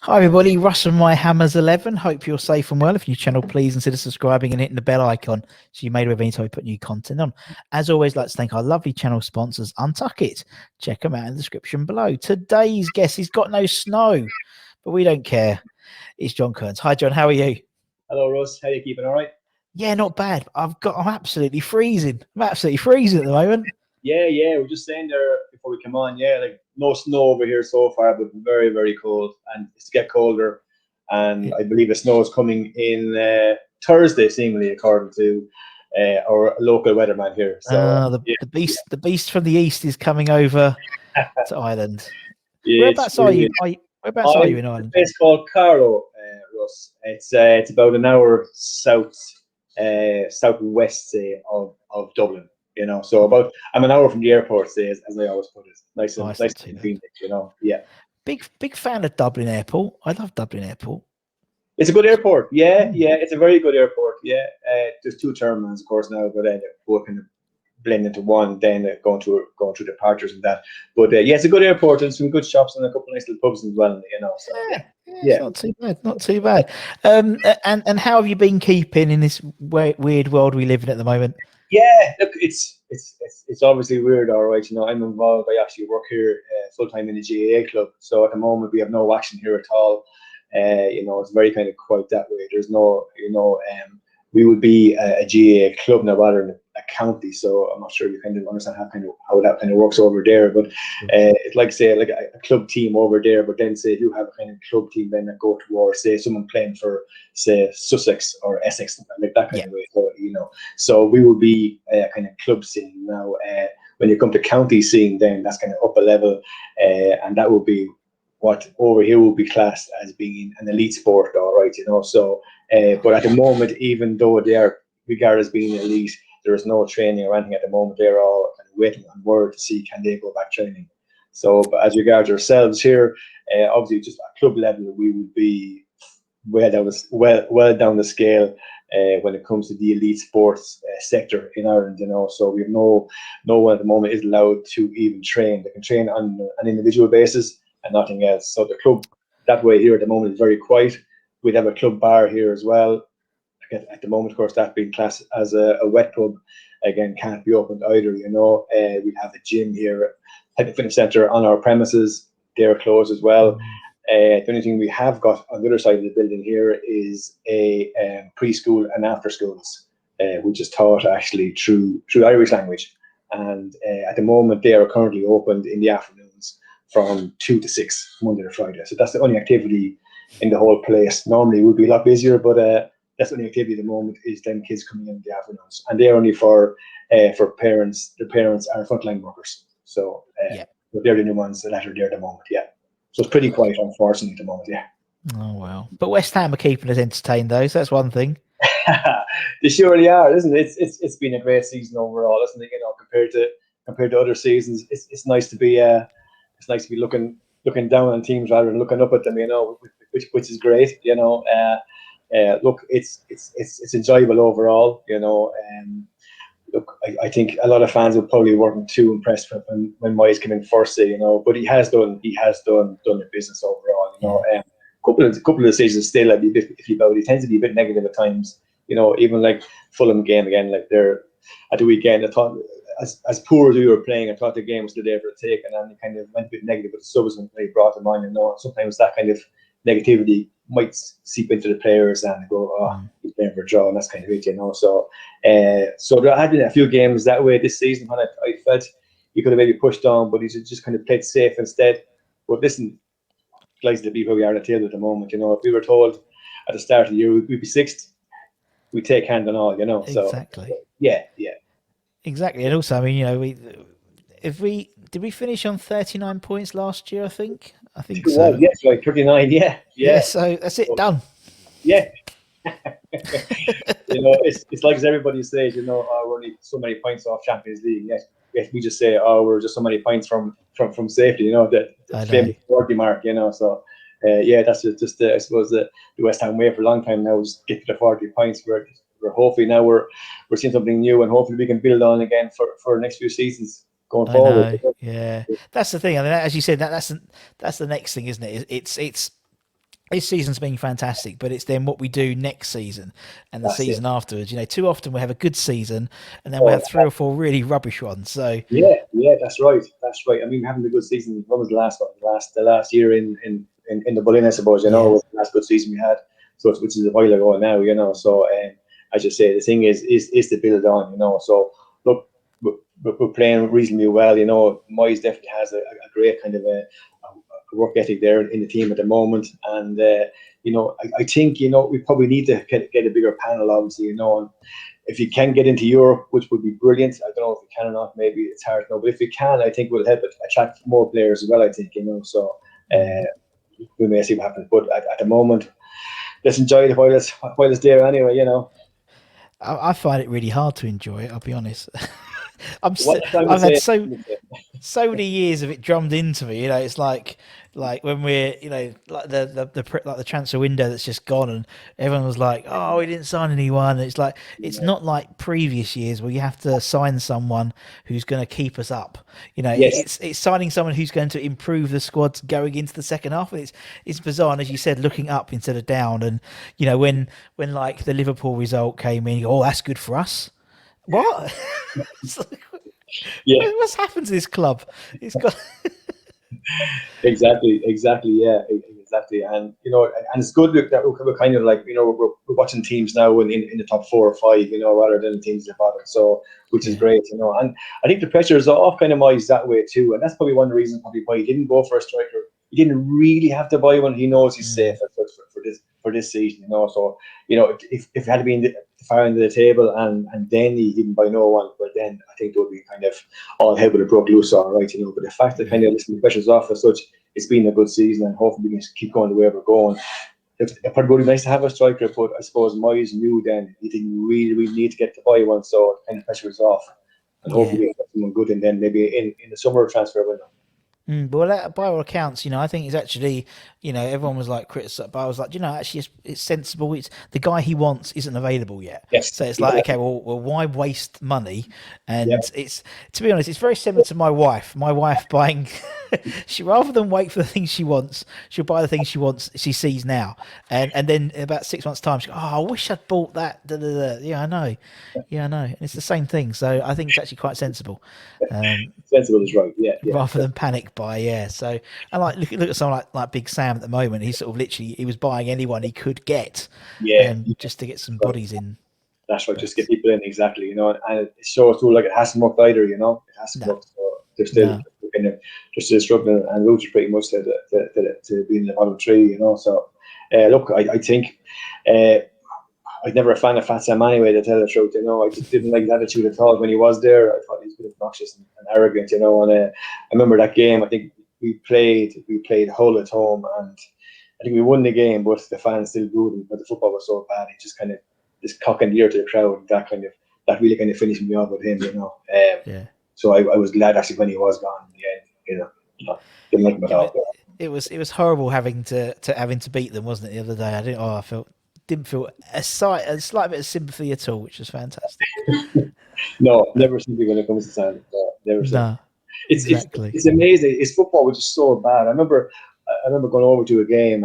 Hi everybody, Russ and my Hammers 11. Hope you're safe and well. If you're new channel, please consider subscribing and hitting the bell icon so you're made aware anytime we put new content on. As always, I'd like to thank our lovely channel sponsors, Untuck It. Check them out in the description below. Today's guest, he's got no snow, but we don't care. It's John Kearns. Hi John, how are you? Hello Russ, how you keeping? All right? Yeah, not bad. I'm absolutely freezing. I'm absolutely freezing at the moment. Yeah. We're just saying there before we come on. Yeah, like no snow over here so far, but very, very cold, and it's to get colder. And I believe the snow is coming in Thursday, seemingly according to our local weatherman here. So The beast from the east is coming over to Ireland. yeah, it's Whereabouts are you? Whereabouts are you in a Ireland? place called Carlow, Russ. It's about an hour southwest, say, of Dublin. So I'm an hour from the airport, say, as I always put it. Nice and convenient. Yeah. Big fan of Dublin Airport. I love Dublin Airport. It's a good airport. Yeah. It's a very good airport. Yeah. There's two terminals, of course, now, but both kind of blend into one. Then going through departures and that. But yeah, it's a good airport and some good shops and a couple of nice little pubs as well. So it's not too bad. Not too bad. And how have you been keeping in this weird world we live in at the moment? Yeah, look, it's obviously weird, all right. I'm involved. I actually work here full time in the GAA club. So at the moment we have no action here at all. It's very kind of quiet that way. There's no, we would be a GAA club now rather than a county. So I'm not sure you kind of understand how that kind of works over there. But it's like say like a club team over there. But then say you have a kind of club team then that go towards say someone playing for say Sussex or Essex like that kind of way. So we would be a kind of club scene now. When you come to county scene, then that's kind of up a level, and that would be what over here will be classed as being an elite sport, all right, So, but at the moment, even though they are regarded as being elite, there is no training or anything at the moment. They're all kind of waiting on word to see can they go back training. So, but as regards ourselves here, obviously just at club level, we would be well down the scale when it comes to the elite sports sector in Ireland. So we have no one at the moment is allowed to even train. They can train on an individual basis and nothing else. So the club that way here at the moment is very quiet. We'd have a club bar here as well. At the moment, of course, that being classed as a wet pub, again, can't be opened either. We have a gym here at the fitness centre on our premises. They're closed as well. The only thing we have got on the other side of the building here is a preschool and after schools, which is taught actually through Irish language. And at the moment, they are currently opened in the afternoons from 2 to 6, Monday to Friday. So that's the only activity in the whole place. Normally it would be a lot busier, but that's the only activity at the moment is them kids coming in the afternoons. And they're only for parents. Their parents are frontline workers. So but they're the new ones that are there at the moment, yeah. So it's pretty quiet, unfortunately, at the moment, yeah. Oh, well. But West Ham are keeping us entertained, though, so that's one thing. They surely are, isn't it? It's been a great season overall, isn't it? Compared to other seasons, it's nice to be looking down on teams rather than looking up at them, which is great, Look, it's enjoyable overall, Look, I think a lot of fans will probably weren't too impressed when Moyes came in first, but he has done the business overall, couple of the seasons still I'd be a bit iffy about. He tends to be a bit negative at times, even like Fulham game again, like they're at the weekend. I thought as poor as we were playing, I thought the game was still there for the take, and then it kind of went a bit negative. But the subs when they brought them on, sometimes that kind of negativity might seep into the players and go, he's playing for a draw, and that's kind of it, So, so there had been a few games that way this season when I felt he could have maybe pushed on, but he's just kind of played safe instead. But listen, likely to be where we are at the table at the moment. If we were told at the start of the year we'd be sixth, we take hand on all. So exactly. Yeah. Exactly, and also, I mean, did we finish on 39 points last year? I think so. Yes, like 39. Yeah. So that's it, done. Yeah. It's like as everybody says, we're only so many points off Champions League. Yes, we just say, we're just so many points from safety. The famous 40 mark. So. That's just I suppose the West Ham way for a long time now. Just get to the 40 points. We're hopefully now we're seeing something new, and hopefully we can build on again for the next few seasons going forward. Yeah, that's the thing. I mean, as you said, that's the next thing, isn't it? It's this season's been fantastic, but it's then what we do next season and the That's it. season afterwards. You know, too often we have a good season and then we Oh, have 3 or 4 really rubbish ones. So yeah, that's right. That's right. I mean, having a good season. What was the last one? The last year in the Berlin, I suppose. You know, yeah, was the last good season we had. So which is a while ago now. You know, so as you say, the thing is to build on. You know, so look, we're playing reasonably well. You know, Moyes definitely has a great kind of a work ethic there in the team at the moment, and you know, I think you know we probably need to get a bigger panel, obviously. You know, and if you can get into Europe, which would be brilliant. I don't know if you can or not. Maybe it's hard to know, but if you can, I think it will help attract more players as well. I think, you know, so we may see what happens. But at the moment, let's enjoy it while it's there anyway. You know, I find it really hard to enjoy it. I'll be honest. what I'm I've had saying. so many years of it drummed into me. You know, it's like when we're, you know, like the transfer window that's just gone, and everyone was like, "Oh, we didn't sign anyone." And it's like it's not like previous years where you have to sign someone who's going to keep us up. You know, Yes, it's signing someone who's going to improve the squad going into the second half. It's bizarre, and as you said, looking up instead of down. And you know, when like the Liverpool result came in, you go, "Oh, that's good for us." What? It's like, yeah. what's happened to this club? It's got Exactly. Yeah, exactly. And you know, and it's good that we're kind of like you know we're watching teams now in the top 4 or 5, you know, rather than teams at the bottom. So which is yeah. great, you know. And I think the pressure is off kind of Moyes that way too, and that's probably one of the reasons probably why he didn't go for a striker. He didn't really have to buy one. He knows he's safe Mm, for this season, you know. So you know, if it had to be in the far end of the table and then he didn't buy no one, but then I think there would be kind of all hell would have broke loose, all right, you know. But the fact that kind yeah. of listen, the pressure's off as such, it's been a good season, and hopefully we can keep going the way we're going. It probably would be nice to have a striker, but I suppose Moyes knew then he didn't really need to get to buy one, so kind of pressure was off, and hopefully Yeah. we get someone good, and then maybe in the summer transfer window. Well, that, by all accounts, you know, I think it's actually, you know, everyone was like criticized, but I was like, you know, actually, it's sensible. It's the guy he wants isn't available yet, Yes, so it's like, okay, exactly. well, why waste money? Yeah, And it's to be honest, it's very similar to my wife. My wife buying, she rather than wait for the things she wants, she'll buy the things she wants, she sees now, and then in about 6 months' time, she goes, oh, I wish I'd bought that. Da, da, da. Yeah, I know, and it's the same thing. So I think it's actually quite sensible. Um, sensible is right. Yeah, yeah, rather than panic buy. Yeah. So and like look at someone like Big Sam at the moment. He's sort of literally he was buying anyone he could get, yeah. and just to get some Right. bodies in. That's right. Just get But people in exactly, you know, and it shows too like it hasn't worked either, you know. It hasn't no, worked. So they're still no. kind of they're still struggling, and Roots are pretty much to be in the bottom 3, you know. So look, I think I was never a fan of Fat Sam anyway, to tell the truth, you know. I just didn't like his attitude at all when he was there. I thought he was a bit obnoxious and arrogant, you know. And I remember that game. I think we played Hull at home, and I think we won the game, but the fans still booed him. But the football was so bad. He just kind of this cock and ear to the crowd. That really kind of finished me off with him, you know. Yeah. So I was glad actually when he was gone in the end, you know. Didn't like him at Yeah. all. It was horrible having to beat them, wasn't it? The other day, I didn't. Oh, I didn't feel a slight bit of sympathy at all, which was fantastic. No, Uh, never seen it when it comes to Sanders. No, never seen it. no, It's exactly. it's amazing. His football was just so bad. I remember going over to a game.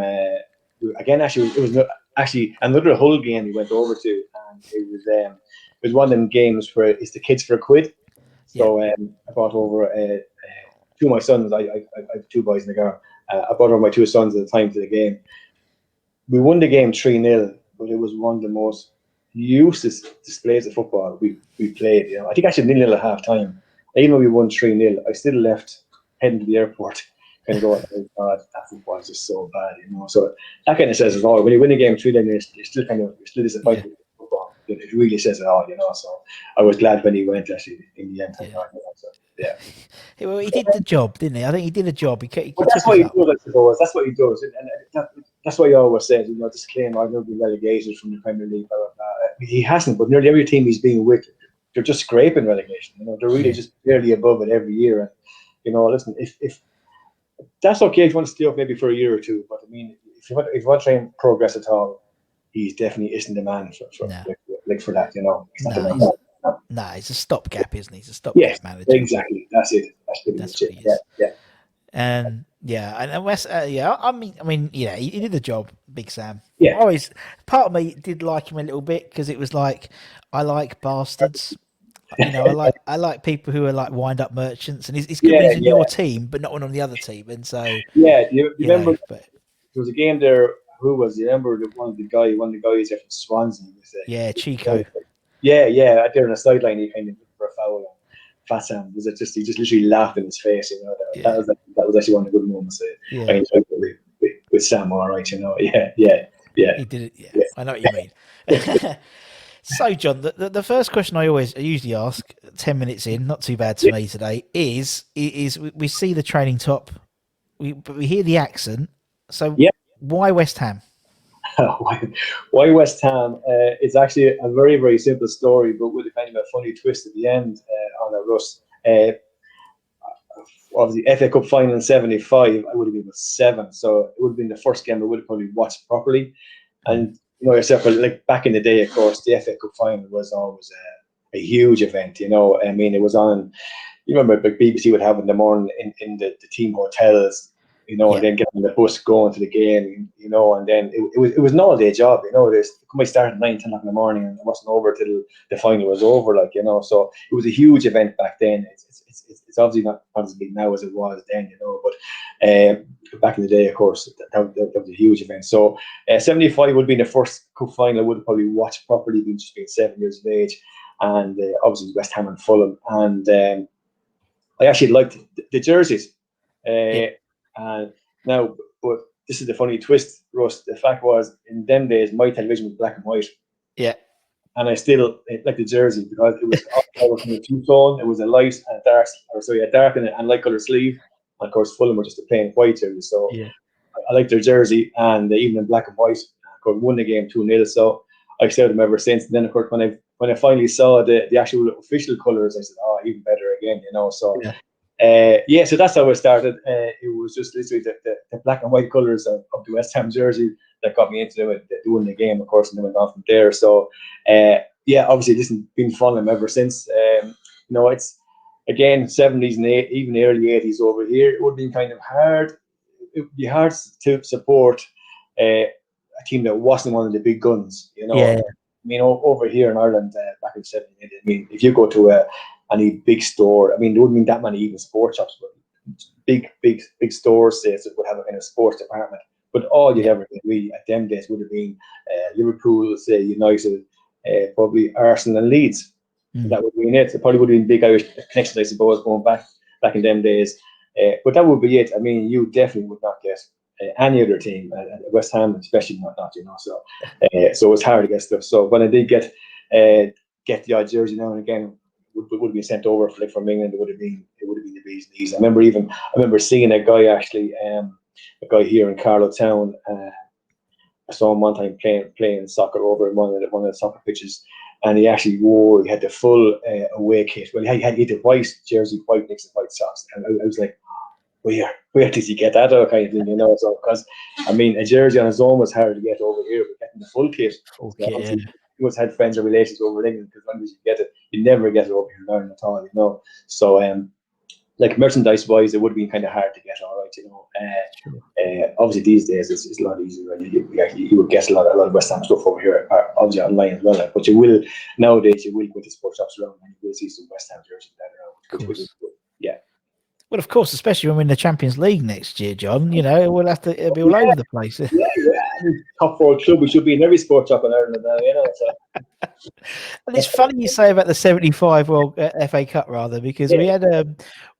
Again, actually, it was actually another Hull game we went over to, and it was one of them games where it's the kids for a quid. Yeah. So I brought over two of my sons. I have two boys in the car. I brought over my two sons at the time to the game. We won the game 3-0, but it was one of the most useless displays of football we played. You know, I think actually 0-0 at half time. Even though we won 3-0, I still left heading to the airport, kind of going, oh God, that football is just so bad, you know. So that kind of says it all. When you win a game 3-0, you're still Yeah. disappointed with football. It really says it all, you know. So I was glad when he went actually in the end. Thank Yeah. God, you know, so, yeah. Well, he did the job, didn't he? I think he did a job. He But took that's what us he up. does, I suppose. That's what he does, and that's what he always says. You know, this claim I've never been relegated from the Premier League. Blah, blah, blah. He hasn't, but nearly every team he's been with, they're just scraping relegation. You know, they're really Yeah. just barely above it every year. And you know, listen, if that's okay if you want to stay up maybe for a year or two, but I mean, if you want to try and progress at all, he definitely isn't the man for No. like for that. You know, he's not the No. man. He's a stopgap, isn't he? He's a Yes, stopgap manager. exactly. That's it. That's pretty That's much what it. he Yeah, is. yeah. And Yeah, and West. Yeah, I mean, yeah, he did the job, Big Sam. I Yeah, always, part of me did like him a little bit because it was like, I like bastards. You know, I like people who are like wind up merchants, and it's good when yeah, he's in yeah, your team, but not when on the other team. And so, yeah. You you know, remember but there was a game there. Who was? You remember one of the guys there from Swansea was yeah, Chico. yeah, yeah. Out there on the sideline, he kind of looked for a foul. And Fat Sam was it just he just literally laughed in his face. You know Yeah, that was actually one of the good moments. I yeah, enjoyed it with Sam. All right, you know. Yeah, yeah, yeah, he did it. Yeah, yeah. I know what you mean. So, John, the first question I usually ask, 10 minutes in, not too bad to Yeah. me today, is we see the training top, but we hear the accent. So, Yeah. why West Ham? Why West Ham? It's actually a very, very simple story, but with a kind of a funny twist at the end on it, Russ. Obviously, FA Cup final in '75, I would have been with seven, so it would have been the first game I would have probably watched properly. Mm. And you know yourself, like back in the day, of course, the FA Cup final was always a huge event. You know, I mean, it was on. You remember, like BBC would have in the morning in the team hotels, you know, and Yeah, then get on the bus going to the game, you know, and then it was an all day job, you know. This might start at 9, 10 o'clock in the morning, and it wasn't over till the final was over, like you know. So it was a huge event back then. It's obviously not as big now as it was then, you know, but back in the day, of course, that was a huge event. So 75 would be the first cup final I would have probably watched properly, being just being 7 years of age, and obviously West Ham and Fulham, and I actually liked the jerseys. yeah, And now, but this is the funny twist, Russ. The fact was, in them days, my television was black and white, yeah, and I still like the jersey because it was all kind of two tone. It was a light and a dark, or sorry, a dark and light color sleeve. And of course, Fulham were just a plain white jersey. So yeah, I like their jersey, and even in black and white. Of course, won the game 2-0. So I've stayed with them ever since. And then, of course, when I finally saw the actual official colours, I said, "Oh, even better again," you know. So yeah. yeah, so that's how it started. It was just literally the black and white colours of the West Ham jersey that got me into it, doing the game, of course, and then went on from there. So, yeah, obviously, this has been following him ever since. You know, it's again 70s and even early 80s over here. It would have been kind of hard. It would be hard to support a team that wasn't one of the big guns. You know, Yeah. I mean, over here in Ireland back in the 70s, I mean, if you go to any big store. I mean, there wouldn't be that many even sports shops, but big stores say would have a kind of sports department. But all you'd Yeah. ever get really at them days would have been Liverpool, say United, probably Arsenal and Leeds. Mm. That would be it. It probably would have been big Irish connections, I suppose, going back in them days. But that would be it. I mean, you definitely would not get any other team, West Ham especially not, you know. So it's hard to get stuff. So when I did get the odd jersey now and again, would have been sent over from England, it would have been the bee's knees. I remember seeing a guy actually, a guy here in Carlow Town. I saw him one time playing soccer over in one of the soccer pitches, and he actually had the full away kit. Well, he had the white jersey, white nicks, and white socks, and I was like, where did he get that kind of thing, you know? So because I mean, a jersey on his own was hard to get over here, but getting the full kit, so Okay. obviously he must have had friends or relations over in England, because when did you get it? You never get it over here in Ireland at all, you know. So like merchandise wise, it would have been kind of hard to get, all right, you know. Sure. Obviously these days it's a lot easier. You would get a lot of West Ham stuff over here, obviously online as well. But you will nowadays you will go to sports shops around and you will see some West Ham jerseys down around, Of which is course. good. Yeah. Well, of course, especially when we're in the Champions League next year, John. You know, it'll be all over the place. Yeah. I mean, top four club. We should be in every sport shop in Ireland now, you know. So And it's funny you say about the '75 World FA Cup rather, because yeah,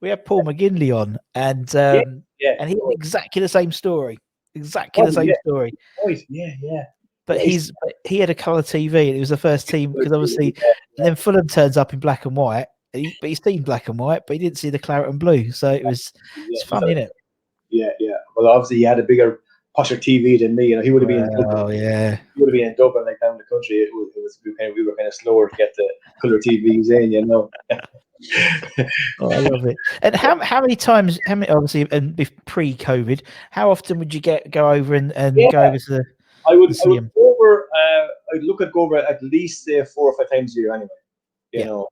we had Paul McGinley on, yeah, and yeah. he had exactly the same story, exactly Oh, the same yeah, story. right. Yeah. But Yeah, he had a colour TV, and it was the first team because obviously, and then Fulham turns up in black and white. But he's seen black and white, but he didn't see the claret and blue. So it's fun, isn't it? yeah. Well, obviously he had a bigger, posher TV than me. You know, he would have been in Dublin. Well, yeah. He would have been in Dublin, like down the country. We were kind of slower to get the colour TVs in, you know. Oh, I love it. And how many times? How many? Obviously, and pre-COVID, how often would you go over and Yeah, go over to I would the I see would him? go over. I'd look at go over at least 4 or 5 times a year anyway. You Yeah, know,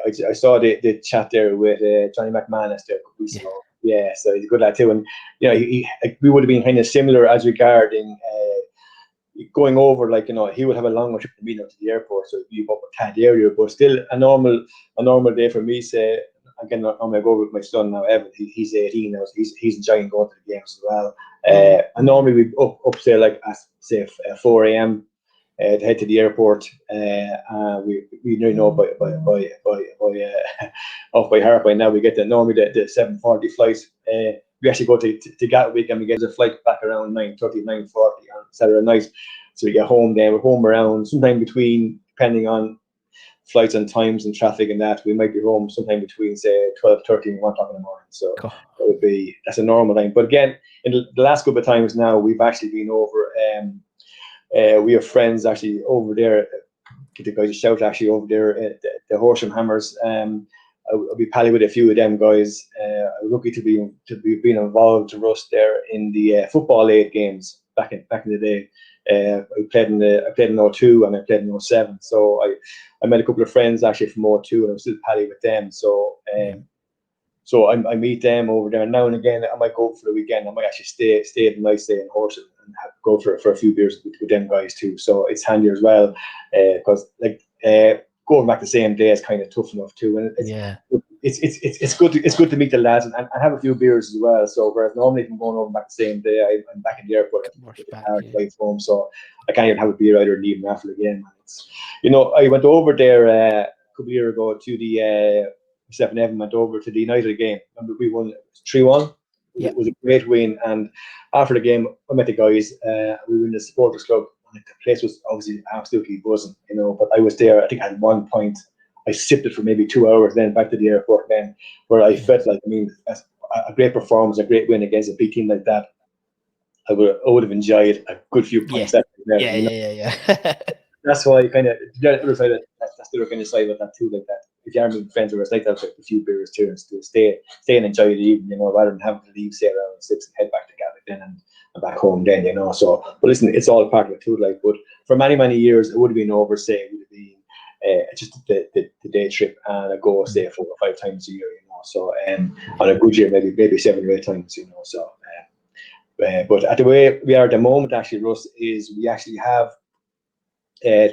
I saw the chat there with Johnny McManus there a couple weeks yeah, ago. Yeah, so he's a good lad too. And we would have been kind of similar as regarding going over. Like, he would have a longer trip to meet up to the airport, so he'd be up at that area. But still, a normal day for me. Say again, I'm gonna go with my son now, Evan. He's 18 now, so he's enjoying going to the games as well. And normally we up say like at say 4 a.m. To head to the airport. We know by off by heart by now. We get normally the 7:40 flight. We actually go to Gatwick, and we get a flight back around 9:30, 9:40 on Saturday night. So we get home then. We're home around sometime between, depending on flights and times and traffic and that, we might be home sometime between say 12:30 and 1 o'clock in the morning. So that's a normal time. But again, in the last couple of times now, we've actually been over. We have friends actually over there. Give the guys a shout actually over there at the Horsham Hammers. I'll be pally with a few of them guys. I'm lucky to be being involved, Russ, there in the football aid games back in the day. I played in '02 and I played in '07. So I met a couple of friends actually from '02, and I'm still pally with them. So so I meet them over there now and again. I might go for the weekend. I might actually stay the night, stay in Horsham, and go for a few beers with them guys too. So it's handy as well, because going back the same day is kind of tough enough too. And it's good to meet the lads and have a few beers as well. So whereas normally if I'm going over back the same day, I'm back in the airport at home, so I can't even have a beer either and leave after the game. I went over there a couple of years ago to the. Myself and Evan went over to the United game. Remember, we won 3-1. It was a great win. And after the game, I met the guys. We were in the supporters club. And the place was obviously absolutely buzzing, But I was there. I think at one point, I sipped it for maybe 2 hours. Then back to the airport. Then where I felt like, a great performance, a great win against a big team like that. I would have enjoyed a good few points. That's why kind of the other side. That's the other kind of side of that too. Like that, if you are meeting friends, or it's like that, a few beers too, and to stay and enjoy the evening, rather than having to leave say around 6 and head back to Gatwick then and back home then, So, but listen, it's all part of it too. Like, but for many years, it would have been over. Say, it would have been just the day trip, and I go say 4 or 5 times a year, So, on a good year, maybe 7 or 8 times, So, but at the way we are at the moment, actually, Russ, is we actually have.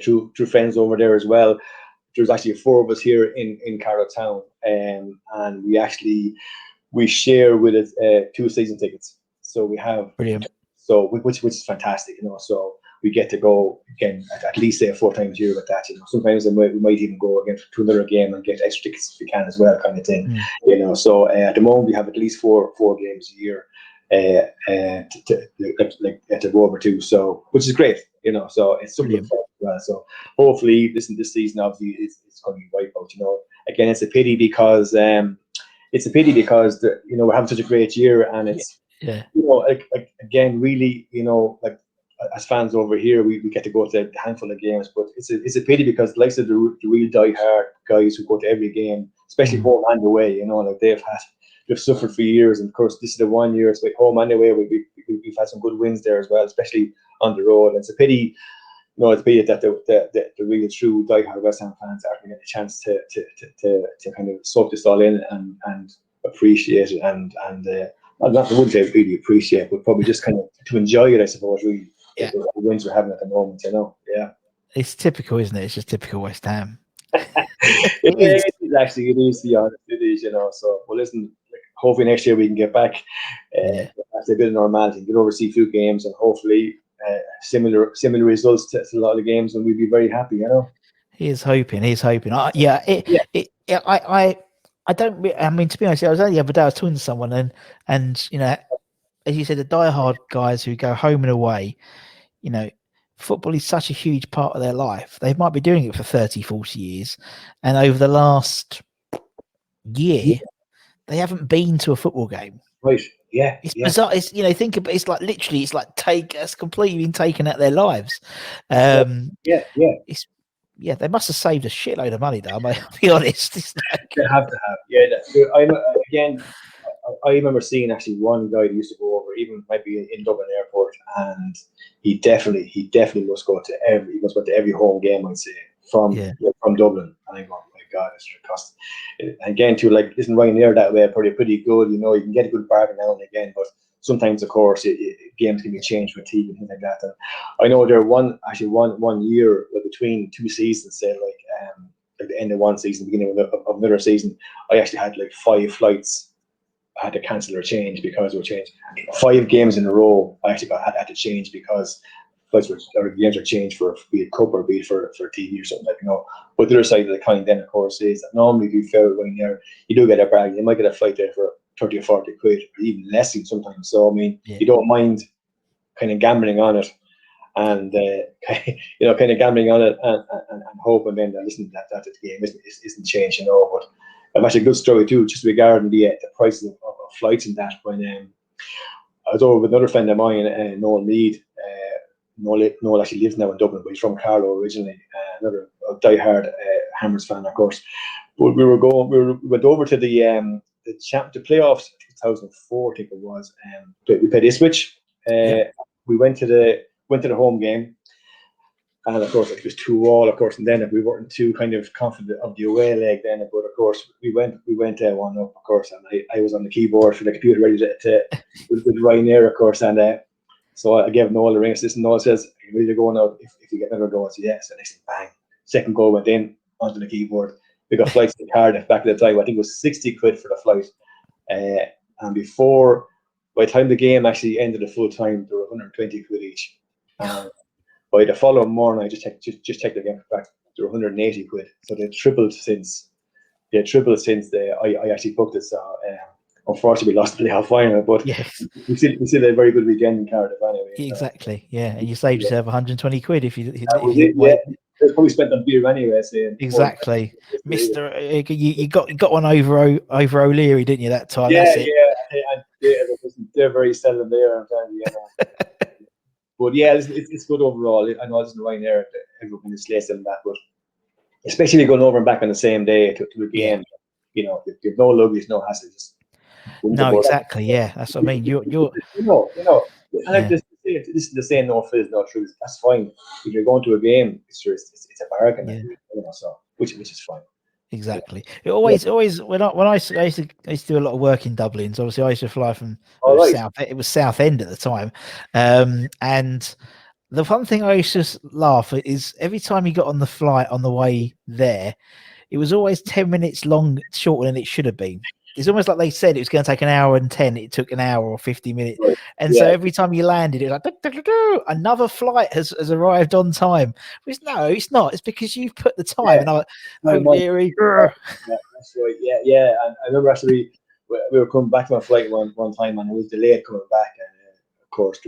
Through friends over there as well. There's actually 4 of us here in Carlow Town, and we share with it 2 season tickets. So we have brilliant. So which is fantastic, So we get to go again at least say 4 times a year with that. Sometimes we might even go again to another game and get extra tickets if we can as well, kind of thing. So at the moment we have at least four games a year. To go over to, so which is great, So it's something fun as well. So hopefully, this season obviously it's going to be wipeout. Again, it's a pity because we're having such a great year, and it's again really as fans over here we get to go to a handful of games, but it's a pity because likes of the real die-hard guys who go to every game, especially home and away, like they've suffered for years, and of course this is the 1 year it's like home anyway. We've had some good wins there as well, especially on the road. And it's a pity, that the really true diehard West Ham fans aren't getting a chance to kind of soak this all in and appreciate it and I wouldn't say really appreciate, but probably just kind of to enjoy it, I suppose. Really, the wins we're having at the moment, Yeah. It's typical, isn't it? It's just typical West Ham. It is actually. It is, to be honest. It is, So, well, listen. Hopefully next year we can get back after a bit of normality, get over see a few games, and hopefully similar results to a lot of the games, and we'd be very happy, He is hoping. I don't. I mean, to be honest, I was only the other day I was talking to someone, and as you said, the diehard guys who go home and away, football is such a huge part of their life. They might be doing it for 30, 40 years, and over the last year, they haven't been to a football game. Right. Yeah. It's bizarre. It's think about it's like literally it's like it's completely been taken out their lives. They must have saved a shitload of money though, I'll be honest. They have to have. I remember seeing actually one guy who used to go over, even maybe in Dublin Airport, and he definitely must go to every home game, I'd say, from Dublin. And I go, oh my God, it's cost. Again, too, like, isn't Ryanair that way? Pretty good. You know, you can get a good bargain now and again, but sometimes, of course, games can be changed for TV and things like that. And I know there one year, between two seasons, say like the end of one season, beginning of another season, I actually had like 5 flights I had to cancel or change because they were changed. 5 games in a row, I actually had to change because flights or games are changed for be it cup or be it for TV or something like, you know. But the other side of the coin then, of course, is that normally if you fare going there, you do get a bargain. You might get a flight there for 30 or 40 quid, or even less sometimes. So I mean, you don't mind kind of gambling on it, and you know, kind of gambling on it and hoping then that that the game isn't changed, you know. But I've actually a good story too, just regarding the prices of flights and that. When I was over with another friend of mine, Noel Mead. Noel actually lives now in Dublin, but he's from Carlow originally. Another diehard Hammers fan, of course. But we went over to the playoffs, 2004, I think it was. We played Ipswich. We went to the home game, and of course it was 2-2. Of course, and then we weren't too kind of confident of the away leg then. But of course, we went 1-up, of course, and I was on the keyboard for the computer ready to with Ryanair, of course, and. So I gave Noel a ring. And Noel says, "Are you ready to go now? If you get another goal?" I said, "Yes." And I said, "Bang!" Second goal went in onto the keyboard. We got flights to Cardiff back at the time. I think it was 60 quid for the flight. And by the time the game actually ended the full time, there were 120 quid each. By the following morning, I just checked the game back. There were 180 quid. So they tripled since. I actually booked it. So. Unfortunately, we lost the playoff final, but we still had a very good weekend in Cardiff anyway. Exactly, yeah. And you saved yourself 120 quid if you It's probably spent on beer anyway. Saying exactly, Mister. You got one over O'Leary, didn't you? That time, yeah. They're very seldom there. I'm telling you, you know. But yeah, it's good overall. I know there's Ryanair, everyone is slates and that, but especially going over and back on the same day to a game, you know, you've no luggage, no hassle, just. No, exactly. Yeah, that's what I mean. You're. You know. And like this is the saying, no fizz, no truth. That's fine. If you're going to a game, it's a bargain, you know. So which is fine. Exactly. It always when I used to do a lot of work in Dublin. So obviously I used to fly from South. It was Southend at the time, and the one thing I used to laugh at is every time you got on the flight on the way there, it was always 10 minutes shorter than it should have been. It's almost like they said it was going to take an hour and 10. It took an hour or 50 minutes. Right. And so every time you landed, it was like, another flight has arrived on time. Which, no, it's not. It's because you've put the time. And I went, Leary. That's right. Yeah. And I remember actually we were coming back from a flight one time and it was delayed coming back. And of course,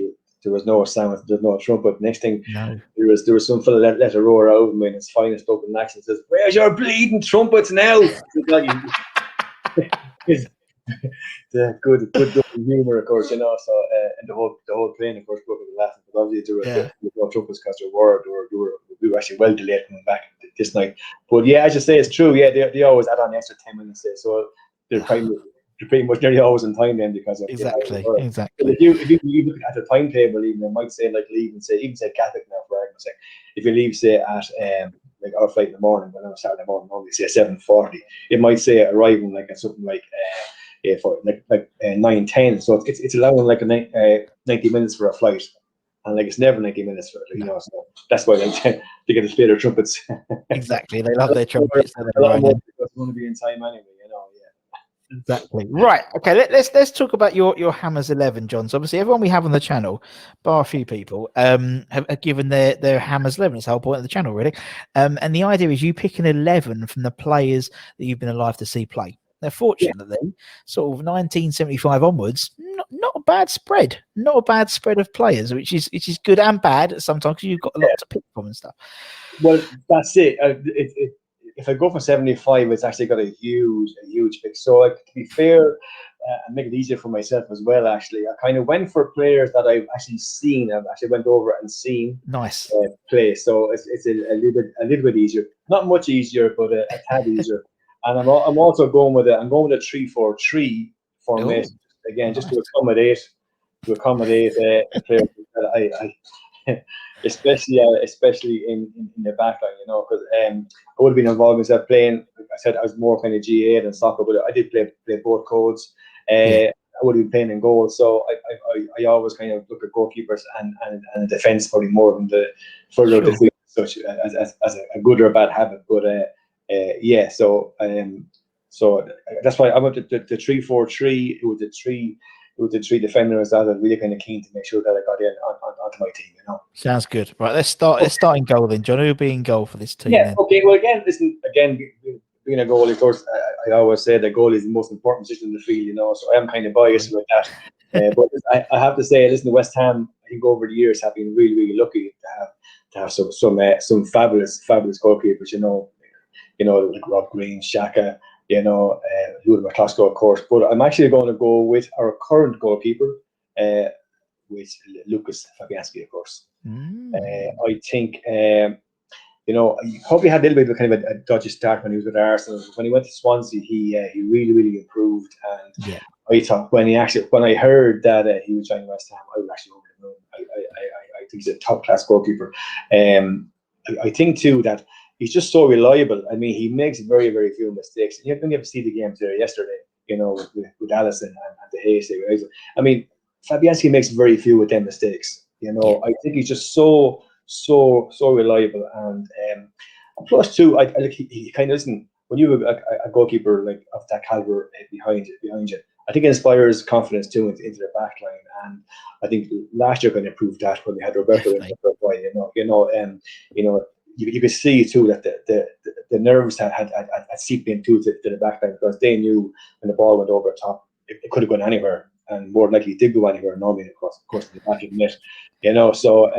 there was no sound, there's no trumpet. Next thing, there was some fella let a roar out of me in his finest Dublin accent, says, "Where's your bleeding trumpets now?" The good humour, of course, you know. So and the whole plane, of course, broke into laughing. But obviously there was no trumpets because we were actually well delayed coming back this night. But yeah, as you say, it's true. Yeah, they always add on the extra 10 minutes there, so they're pretty much nearly always on time then because of exactly. If you look at the timetable, even they might say like leave and say Gatwick now for argument's sake. If you leave say at like our flight in the morning, when on Saturday morning, normally say 7:40, it might say arriving like at something like 9:10. So it's allowing like 90 minutes for a flight, and like it's never 90 minutes for it, you know. So that's why they get to play their trumpets. Exactly, they love their trumpets. A lot more because we want to be in time anyway, you know. Yeah. Exactly. Right. Okay. Let's talk about your Hammers 11, John. So obviously, everyone we have on the channel, bar a few people, have given their Hammers 11. It's the whole point of the channel, really. And the idea is you pick an 11 from the players that you've been alive to see play. Now, fortunately, sort of 1975 onwards, not a bad spread. Not a bad spread of players, which is good and bad sometimes because you've got a lot to pick from and stuff. Well, that's it. If I go for 75, it's actually got a huge pick. So to be fair, and make it easier for myself as well, actually, I kind of went for players that I've actually seen. I've actually went over and seen play. So it's a little bit easier. Not much easier, but a tad easier. And I'm also going with a 3-4-3 formation again, just to accommodate players that especially in the back line, because I would have been involved in playing. Like I said, I was more kind of GA than soccer, but I did play both codes. I would have been playing in goal, so I always kind of look at goalkeepers and defence probably more than the further Sure. defeat, such as a good or a bad habit. But so that's why I went to the 3-4-3. It was the three defenders that I was really kind of keen to make sure that I got in onto my team. Sounds good. Right, let's start in goal then. John, who will be in goal for this team then? Okay. Well, again, being a goalie, of course, I always say that goalie is the most important position in the field. So I am kind of biased with that. But I have to say, listen, to West Ham, I think over the years have been really, really lucky to have some fabulous goalkeepers. Like Rob Green, Xhaka, Ludwig McCloskey, of course. But I'm actually going to go with our current goalkeeper, with Lucas Fabianski, of course. I think, he probably had a little bit of kind of a dodgy start when he was with Arsenal. When he went to Swansea, he really, really improved. And I thought when I heard that he was joining West Ham, I was actually over the moon. I think he's a top class goalkeeper. I think too that he's just so reliable. I mean, he makes very, very few mistakes. And you have to see the games there yesterday, with Allison and the Hayes. I mean, Fabianski makes very few of them mistakes. I think he's just so reliable. And plus too, I like he kind of listen when you have a goalkeeper like of that caliber behind you. I think it inspires confidence too into the back line. And I think last year kind of proved that when we had Roberto in the you could see too that the nerves had seeped into the back line, because they knew when the ball went over the top, it could have gone anywhere, and more likely it did go anywhere normally, of course, in the back of the net. So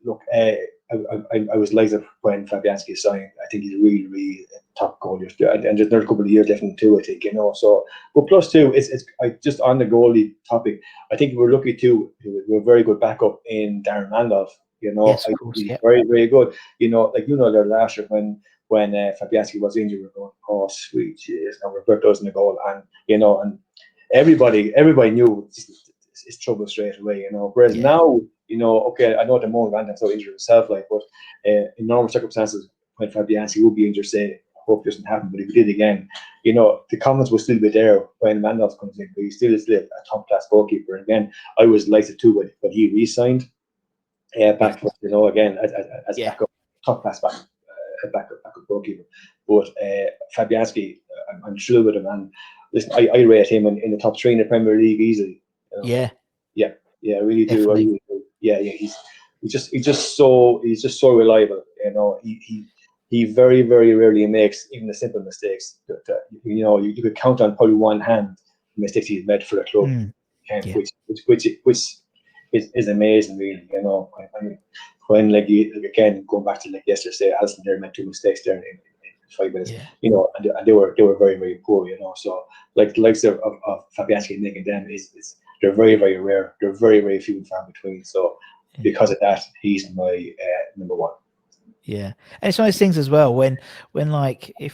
look, I was delighted when Fabianski signed. I think he's really, really a top goalie, and there's another couple of years left in too, I think. So, but plus two, it's just on the goalie topic. I think we're lucky too. We're a very good backup in Darren Randolph. Yes, of course, very, very good. There last year when Fabianski was injured, we're going, oh sweet, jeez, now Roberto's in the goal, and and everybody knew it's trouble straight away. Whereas now, okay, I know at the moment Randolph's so injured himself, but in normal circumstances, when Fabianski would be injured, say, I hope it doesn't happen, but if he did again, the confidence will still be there when Randolph comes in, but he still is a top class goalkeeper. And again, I was delighted too when he re-signed. Back again as backup, top class backup goalkeeper. But Fabianski, I'm thrilled with him, and listen, I rate him in the top 3 in the Premier League easily. Yeah, I really do. I really do. He's just so reliable. He very, very rarely makes even the simple mistakes. You could count on probably one hand the mistakes he's made for the club, which is amazing, really. When again going back to yesterday, Alison there made 2 mistakes there in 5 minutes. And they were very, very poor. So the likes of Fabianski making them they're very, very rare. They're very, very few and far between. So because of that, he's my number 1. Yeah, and it's one of those things as well when like the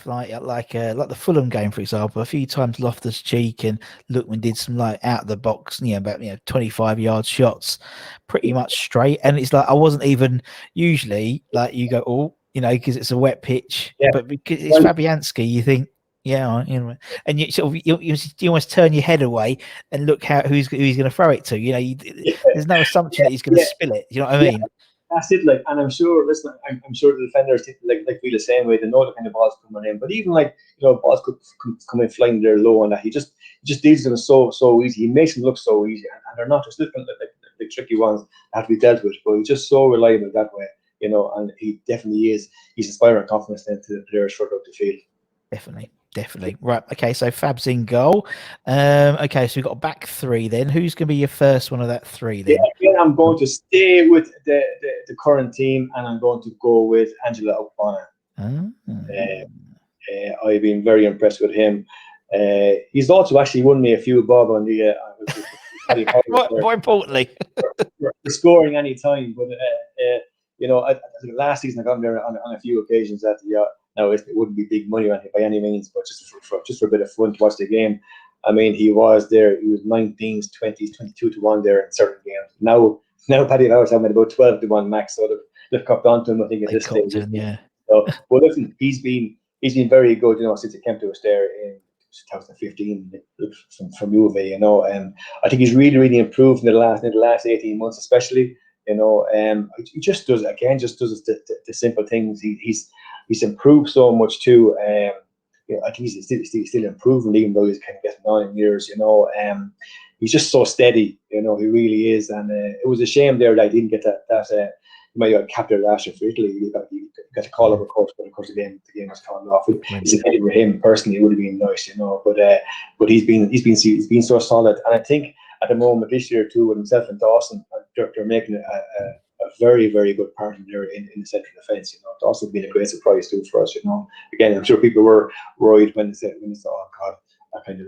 Fulham game, for example, a few times Loftus-Cheek and Lookman did some out of the box, about 25-yard shots, pretty much straight, and it's like I wasn't even usually you go because it's a wet pitch, but because it's Fabianski, you think. And you sort of you almost turn your head away and look who's going to throw it to. There's no assumption that he's going to spill it. You know what I mean? That's it. And I'm sure. Listen, I'm sure the defenders feel the same way. They know the kind of balls coming in, but even balls could come in flying there low, and that he just deals with them so easy. He makes them look so easy, and they're not just looking like the tricky ones that have to be dealt with. But he's just so reliable that way, and he definitely is. He's inspiring confidence then to the players further up the field. Definitely. Right. Okay. So Fab's in goal. Okay. So we've got a back 3 then. Who's going to be your first one of that 3 then? Again, I'm going to stay with the current team, and I'm going to go with Angela Okpana. I've been very impressed with him. He's also actually won me a few bob on the more importantly for scoring any time. But last season I got him there on a few occasions at the now it wouldn't be big money on him by any means, but just for a bit of fun to watch the game. I mean, he was there. He was 19s, 20s, 22 to 1 there in certain games. Now now Paddy and I was having about 12-1 max, so they've copped onto him, I think, at They this stage. copped him, yeah. So, well, listen, he's been very good, since he came to us there in 2015 from U of A, and I think he's really, really improved in the last 18 months, especially. He just does the simple things. He's improved so much too. I think he's still improving, even though he's kind of getting on in years. He's just so steady. He really is. And it was a shame there that I didn't get that. He might have captured last year for Italy. He got a call up, of course, but of course the game was called off. It's a pity for him personally. It would have been nice, But he's been so solid, and I think at the moment this year too, with himself and Dawson, they're making a very, very good partner there in the central defence. Dawson's been a great surprise too for us. Again, I'm sure people were worried when they said, "Oh God, that kind of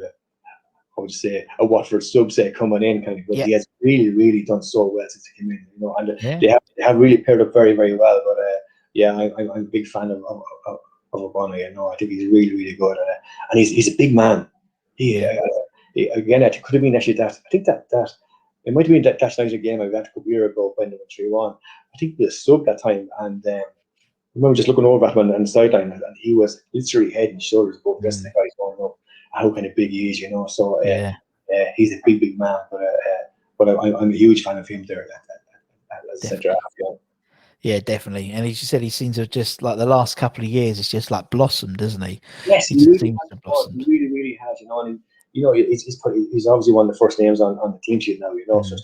I would say a Watford sub coming in," kind of. But he has really, really done so well since he came in. And they have really paired up very, very well. But I'm a big fan of O'Connor. I think he's really, really good, and he's a big man. Again, it could have been actually that. I think that it might have been that United game I got a couple of years ago when they were 3-1. I think he was sub that time, and I remember just looking over at him on the sideline, and he was literally head and shoulders above the rest of the guys going up. How kind of big he is, So he's a big, big man. But I'm a huge fan of him there as a centre half. Yeah, definitely. And as you said, he seems to have just like the last couple of years, it's just like blossomed, doesn't he? Yes, he really seems to blossom. He really, really has. And he's obviously one of the first names on the team sheet now. So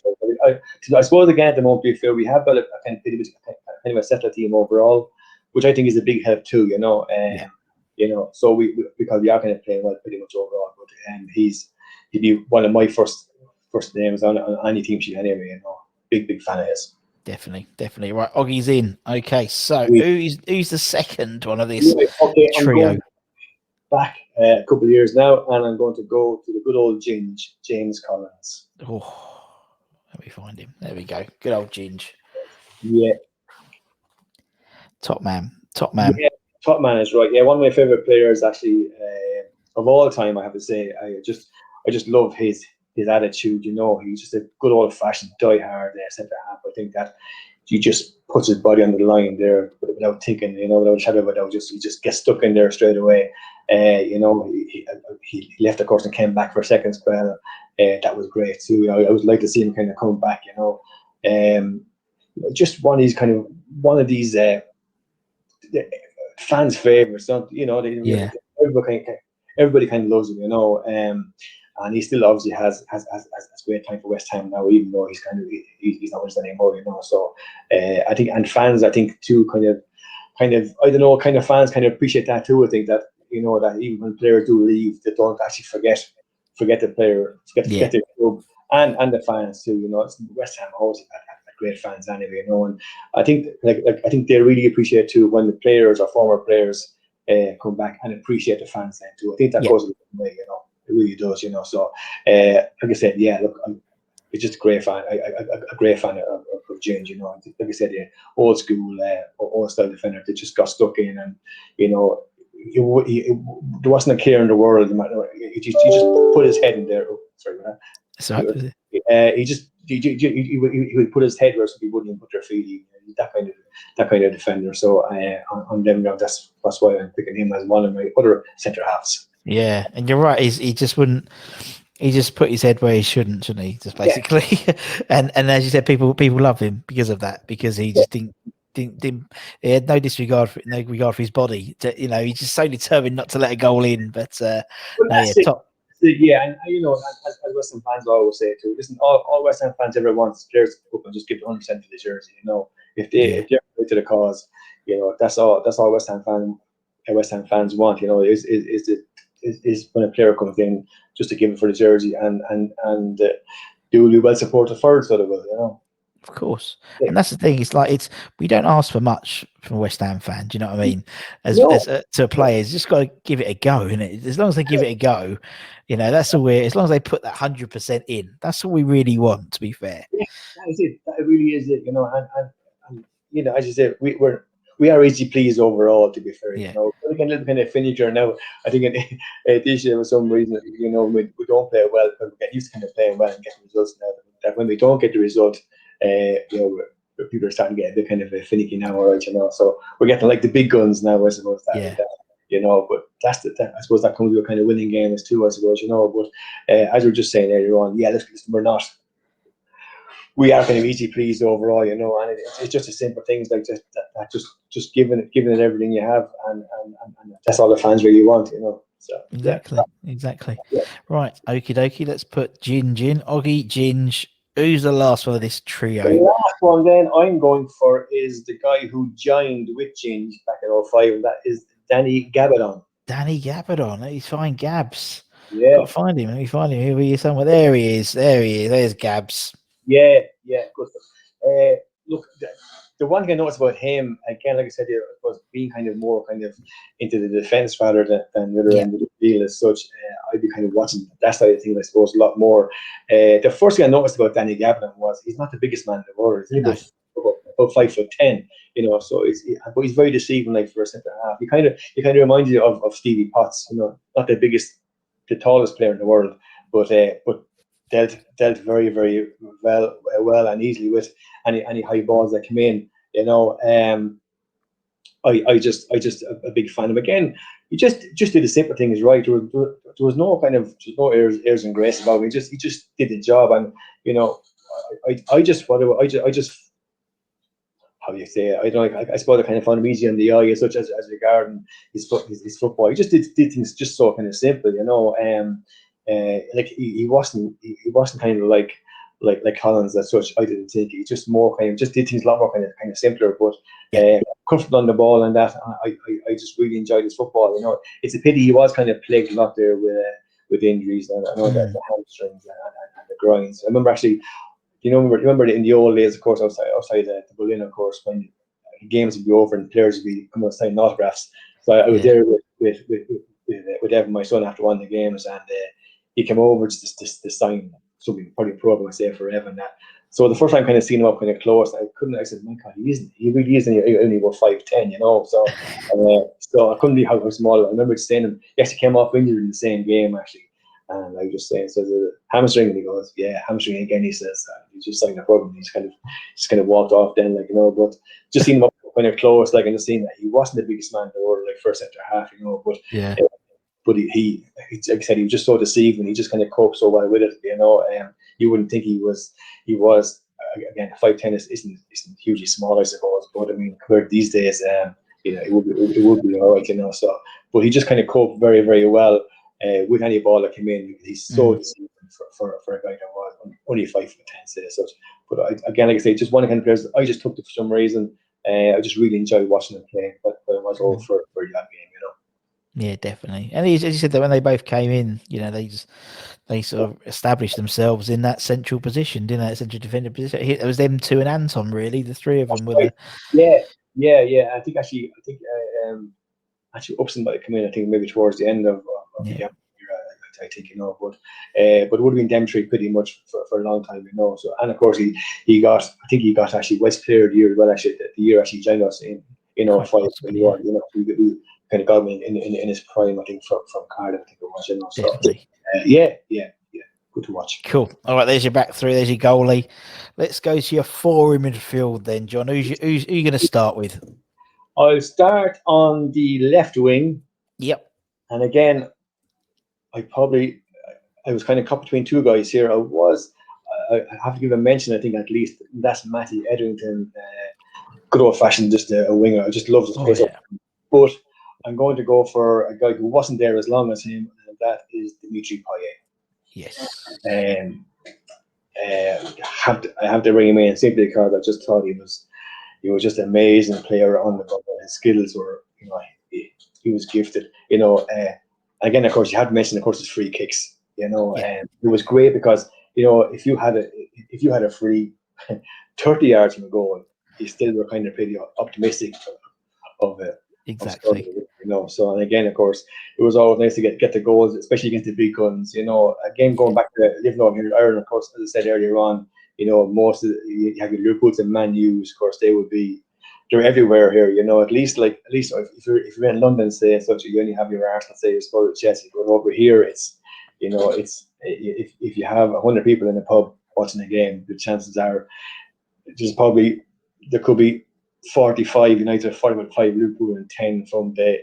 I suppose again at the moment, be fair, we have got a kind of a settled team overall, which I think is a big help too. So because we are kind of playing well pretty much overall, but he'd be one of my first names on any team sheet anyway. Big fan of his. Definitely. Right, Oggie's in. Okay, so who's the second one of this trio? Back a couple of years now, and I'm going to go to the good old James Collins. Oh, let me find him. There we go. Good old Ginge. Yeah. Top man. Yeah, top man is right. Yeah, one of my favorite players actually of all time. I have to say, I just love his attitude. He's just a good old fashioned die-hard centre half. I think that he just puts his body on the line there without thinking. Without a shadow of a doubt, he just gets stuck in there straight away. He left, of course, and came back for a second spell. That was great too. I would like to see him kind of come back. Just one of these fans' favorites. Everybody kind of loves him. And he still obviously has great time for West Ham now, even though he's not with us anymore. So I think, and fans, I think too, kind of I don't know, kind of fans kind of appreciate that too. I think that that even when players do leave, they don't actually forget the player, forget the club, and the fans too. West Ham always had great fans anyway. And I think I think they really appreciate too when the players or former players come back and appreciate the fans then too. I think that goes a long way. It really does. So like I said, look, it's just a great fan. A great fan of James. Like I said, old school, old style defender that just got stuck in, and there wasn't a care in the world. He just put his head in there. Oh, sorry about that. He would put his head where he wouldn't even put their feet. That kind of defender. So on them, that's why I'm picking him as one of my other centre halves. Yeah, and you're right. He just wouldn't. He just put his head where he shouldn't he? Just basically, and as you said, people love him because of that. Because he just didn't he had no regard for his body. He's just so determined not to let a goal in. But top. Yeah, and as West Ham fans always say too, listen, all West Ham fans ever want players to go up and just give 100% to the jersey. If they're to the cause, that's all West Ham fans want. Is when a player comes in just to give it for the jersey and they will be well supported for it, sort of will. Of course, and that's the thing. It's like we don't ask for much from a West Ham fan. Do you know what I mean? As to players, just got to give it a go, innit? As long as they give it a go, that's all we're. As long as they put that 100% in, that's all we really want. To be fair, yeah, that is it. That really is it. And as you said, we are easy pleased overall. To be fair, we're a little kind of finisher now. I think this year for some reason, we don't play well, but we get used to kind of playing well and getting results now. That when we don't get the result, people are starting to get a bit kind of finicky now, all right, so we're getting like the big guns now, I suppose, Yeah. but I suppose that comes with kind of winning games too, I suppose, but as we were just saying earlier on, listen, we are kind of easy pleased overall, and it's just the simple things like just giving it everything you have, and that's all the fans really want, So Exactly. Right, okie dokie. Let's put Gin, Oggy, Ginge. Who's the last one of this trio? The last one then I'm going for is the guy who joined with Ginge back in 05, and that is Danny Gabadon. Danny Gabadon. Let me find Gabs. Yeah. Got to find him. Let me find him. Here he is somewhere. There he is. There's Gabs. Yeah, good stuff. Look, the one thing I noticed about him, again, like I said, was being kind of more kind of into the defence rather than the other end of the field as such. I'd be kind of watching that side of things, I suppose, a lot more. The first thing I noticed about Danny Gavin was he's not the biggest man in the world. He's only about 5'10", so but he's very deceiving, like, for a centre half. He kind of reminds you of Stevie Potts, not the tallest player in the world, but dealt very, very well and easily with any high balls that come in. I just a big fan of him. Again, he just did the simple things right. There was no kind of airs and grace about him. He just did the job, and I just how do you say it? I don't know. I suppose I kind of found him easy on the eye, as such as regarding his football. He just did things just so kind of simple, like he wasn't kind of like Collins as such. I didn't think he just more kind of just did things a lot more kind of simpler, but comfortable on the ball, and that I just really enjoyed his football. It's a pity he was kind of plagued a lot there with injuries, and I know that the hamstrings and the groins. I remember actually. Remember in the old days, of course, outside the Berlin, of course, when games would be over and players would be coming out signing autographs. So I was there with Evan, my son, after one of the games, and he came over just to sign something, probably a program, I say, for Evan. So the first time kind of seeing him up kind of close, I said, my God, he really is only about 5'10", So so I couldn't believe how small. I remember saying him. He actually came off injured in the same game, actually. And I was just saying, so the hamstring, and he goes, hamstring again. He says, he's just signed a program. He's kind of walked off then, but just seeing him up kind of close, and just seeing that he wasn't the biggest man in the world, like, first centre half, but he like I said, he was just so deceiving. He just kind of coped so well with it, you wouldn't think he was again, 5'10" isn't hugely small, I suppose, but I mean, compared to these days, it would be all right, so, but he just kind of coped very, very well. With any ball that came in, he's so deceiving for a guy that was only 5'10", say as such. But again, like I say, just one of the kind of players I just took to for some reason. I just really enjoyed watching him play, but it was all for that game, Yeah, definitely. And as you said, that when they both came in, they sort of established themselves in that central position, didn't they? That central defender position. It was them two and Anton, really. The three of them were the. Yeah. I think Upson might come in. I think maybe towards the end of the year, I think, but it would have been them three pretty much for a long time, So, and of course he got actually West Player of the Year as well. Actually, the year actually joined us in 05. He kind of got him in his prime, I think, from Cardiff, I think it was, Definitely. So, yeah. Good to watch. Cool. All right, there's your back three. There's your goalie. Let's go to your four in midfield then, John. Who you going to start with? I'll start on the left wing. Yep. And again, I was kind of caught between two guys here. I have to give a mention, I think, at least. That's Matty Edrington, good old fashioned, just a winger. I just love his pace. But I'm going to go for a guy who wasn't there as long as him, and that is Dimitri Payet. Yes. I have to bring him in simply because I just thought he was just an amazing player on the ball. His skills were, he was gifted. Again, of course, you have to mention, of course, his free kicks. And it was great because if you had a free 30 yards from the goal, you still were kind of pretty optimistic of it. Exactly. So, and again, of course, it was always nice to get the goals, especially against the big guns. Again, going back to living over here in Ireland, of course, as I said earlier on, most of you have your Liverpools and Man U's, of course, they're everywhere here. At least if you're in London, say, such, you only have your Arsenal, say, your Spurs, Chelsea. But over here, it's if you have 100 people in a pub watching a game, the chances are there could be 45 United, 45 Liverpool, and 10 from the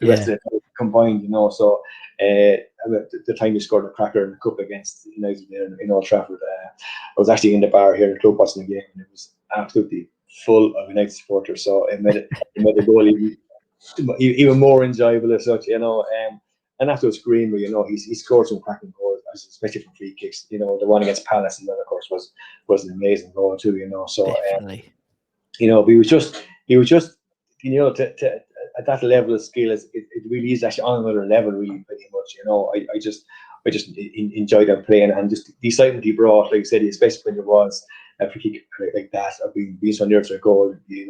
rest of the combined. So the time we scored a cracker in the cup against United in Old Trafford, I was actually in the bar here in the club watching the game, and it was absolutely full of United supporters. So it made the goal even more enjoyable as such. And after screen where he scored some cracking goals, especially from free kicks. The one against Palace, and then of course was an amazing goal too. So definitely. But he was just to at that level of skill, it really is actually on another level, really, pretty much. I just enjoyed him playing, and just the excitement he brought, like I said, especially when there was a free kick like that, or being so near to a goal. You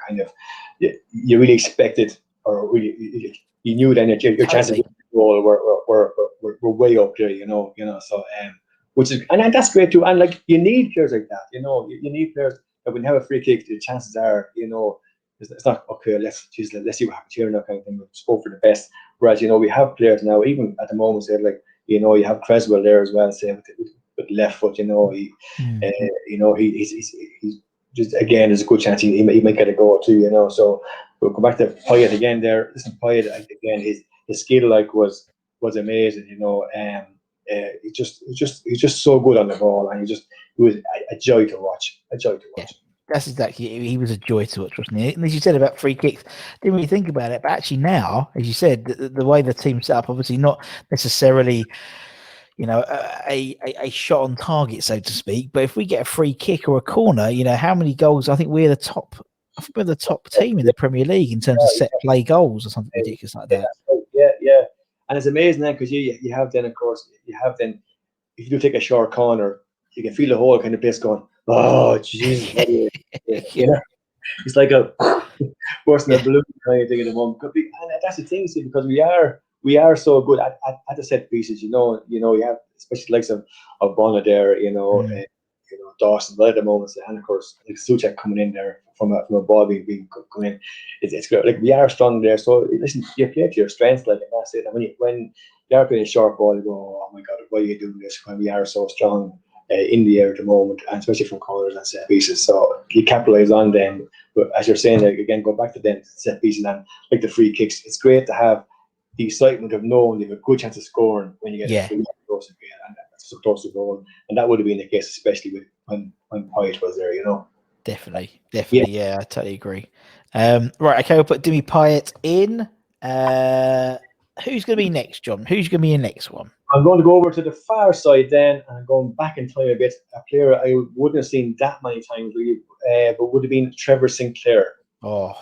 kind of you really expected, or really you knew then that your chances of goal were way up there. So which is, and that's great too. And like, you need players like that. You need players that when you have a free kick, the chances are, it's not okay. Let's see what happens here, and that kind of thing. Let's hope for the best. Whereas we have players now, even at the moment, say like you have Creswell there as well, say with left foot. He's just, again, there's a good chance he might get a goal too. So we'll go back to Pyatt again there. Listen, Pyatt again, his skill was amazing. He's just so good on the ball, and he was a joy to watch. Yeah. That's exactly it. He was a joy to watch, wasn't he? And as you said about free kicks, didn't really think about it. But actually now, as you said, the way the team's set up, obviously not necessarily, a shot on target, so to speak. But if we get a free kick or a corner, how many goals? I think we're the top team in the Premier League in terms of set play goals or something ridiculous like that. Yeah. And it's amazing then, because you have then, of course, if you do take a short corner, you can feel the whole kind of place going, oh, jeez. It's like a burst in a balloon kind of thing at the moment. And that's the thing, see, because we are so good at the set pieces. You have especially likes of Bonner there, Dawson, but at the moment, and of course like Suchek coming in there from a ball being coming in. It's great. Like, we are strong there. So listen, you play to your strengths, like, and that's it. And when you are playing a short ball, you go, oh my God, why are you doing this when we are so strong in the air at the moment, and especially from corners and set pieces? So you capitalise on them. But as you're saying, like, again, go back to them set pieces and like the free kicks. It's great to have the excitement of knowing you have a good chance of scoring when you get close again, and that's so close to goal. And that would have been the case, especially with when Pyatt was there. Definitely. Yeah, I totally agree. Right, okay, we'll put Dimi Pyatt in. Who's going to be next, John? Who's going to be your next one? I'm going to go over to the far side then, and I'm going back in time a bit. A player I wouldn't have seen that many times, really, but would have been Trevor Sinclair. Oh,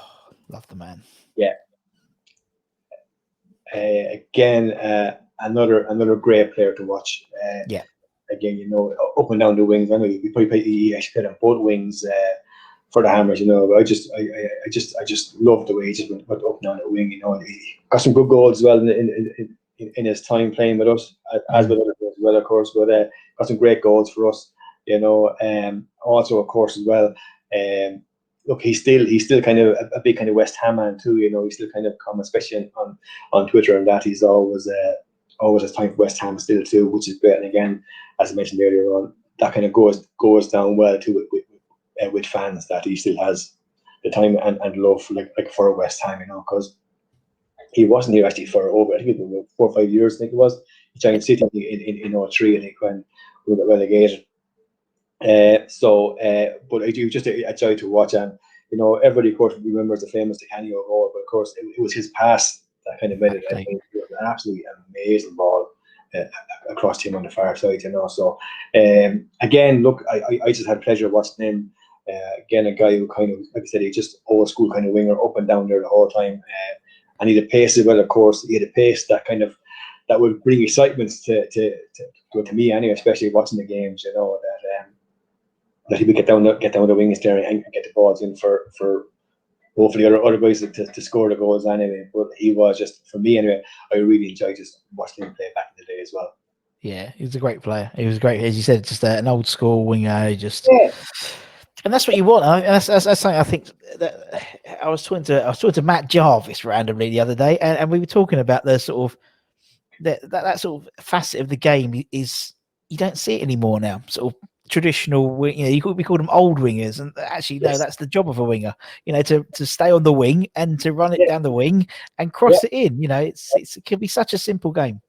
love the man. Yeah. Again, another great player to watch. Again, up and down the wings. I know he actually played on both wings for the Hammers. But I just love the way he just went up and down the wing. He got some good goals as well in his time playing with us, as with other players as well, of course. But got some great goals for us. Also, of course, as well. Look, he's still kind of a big kind of West Ham man too. He's still kind of come, especially on Twitter, and that he's always has time for West Ham still too, which is great. And again, as I mentioned earlier on, that kind of goes down well too with fans, that he still has the time and love for West Ham, because he wasn't here actually for over, I think it was 4 or 5 years. I think it was. He joined City in 2003, I think, when we got relegated. But I do just a joy to watch, and everybody, of course, remembers the famous Canio goal, but of course it was his pass that kind of made it. I think it was an absolutely amazing ball across him on the far side. So again, look, I just had pleasure watching him. Again, a guy who kind of, like I said, he's just old school kind of winger, up and down there the whole time, and he had a pace as well. Of course, he had a pace that would bring excitement to me anyway, especially watching the games. That he would get down the wings there and get the balls in for hopefully other guys to score the goals anyway. But he was just, for me anyway, I really enjoyed just watching him play back in the day as well. Yeah, he was a great player. He was great, as you said, just an old school winger. And that's what you want. And that's something I think that I was talking to Matt Jarvis randomly the other day, and we were talking about the sort of that sort of facet of the game is, you don't see it anymore now. Sort of traditional wing. You know, we call them old wingers, and actually, no, Yes. that's the job of a winger. You know, to stay on the wing and to run it Yeah. down the wing and Yeah. cross it in. You know, it can be such a simple game.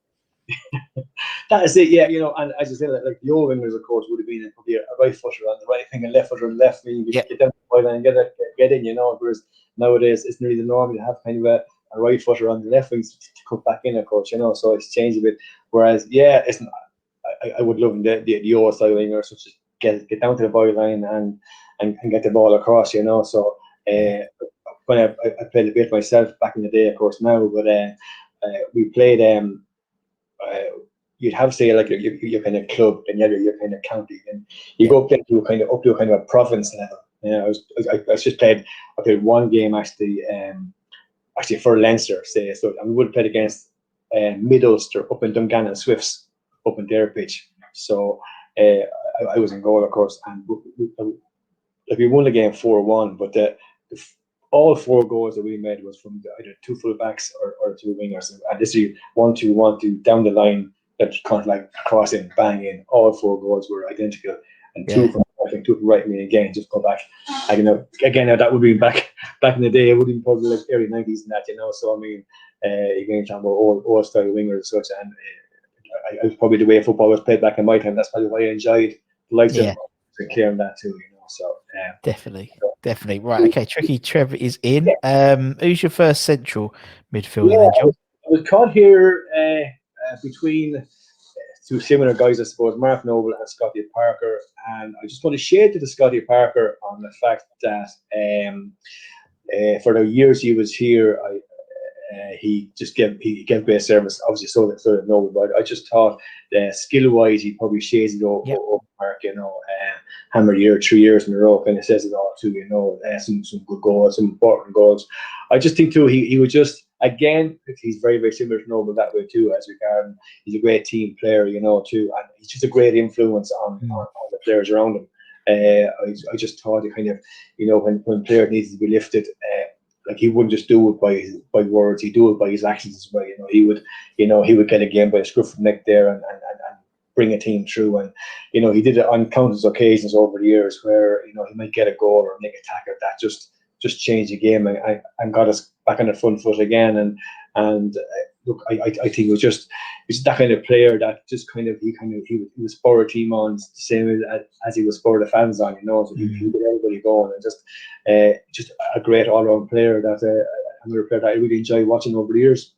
That is it, yeah. And as you said, like the old wingers, of course, would have been probably a right footer on the right wing and left footer on the left wing. You Yeah, get down the byline and get in, Whereas nowadays it's nearly the norm to have kind of a right footer on the left wing to cut back in, of course, So it's changed a bit. Whereas, yeah, I would love the old style wingers, such as get down to the byline and get the ball across, So when I played a bit myself back in the day, of course, now, but we played. You'd have say like your kind of club and your kind of county, and you go up to a kind of a province level. I just played. I played one game actually for Leinster, say so. And we would have played against Mid Ulster up in Dungannon Swifts up in their pitch. So I was in goal, of course, and we won the game 4-1. But all 4 goals that we made was from either 2 fullbacks or 2 wingers. And this is 1-2, 1-2 down the line. That kind of like cross in, bang in. All 4 goals were identical, and 2 from right me again. Just go back. Again, that would be back in the day. It would be probably like early 90s and that, So I mean, again, talking about old style wingers and such, and I was probably the way football was played back in my time. That's probably why I enjoyed the likes of Sinclair and that too, So definitely. Right. Okay. Tricky Trevor is in. Who's your first central midfielder then, John? I was caught here between 2 similar guys, I suppose, Mark Noble and Scotty Parker. And I just want to shade to the Scotty Parker on the fact that for the years he was here, he gave great service. Obviously, so did Noble, but I just thought skill wise, he probably shades it over Mark. Hammered year 3 years in a row, kind of says it all too. Some good goals, some important goals. I just think too he would just. Again, he's very, very similar to Noble that way too, as regard he's a great team player, too, and he's just a great influence on the players around him. I just thought it kind of, when players needs to be lifted, like he wouldn't just do it by words, he'd do it by his actions as well. He would get a game by the scruff of the neck there and bring a team through, and he did it on countless occasions over the years where he might get a goal or make a tackle that just changed the game and got us back on the front foot again. And look, I think it was just that kind of player that just he was spur a team on the same as he was spur the fans on. So he get everybody going, and just a great all round player that another player that I really enjoy watching over the years.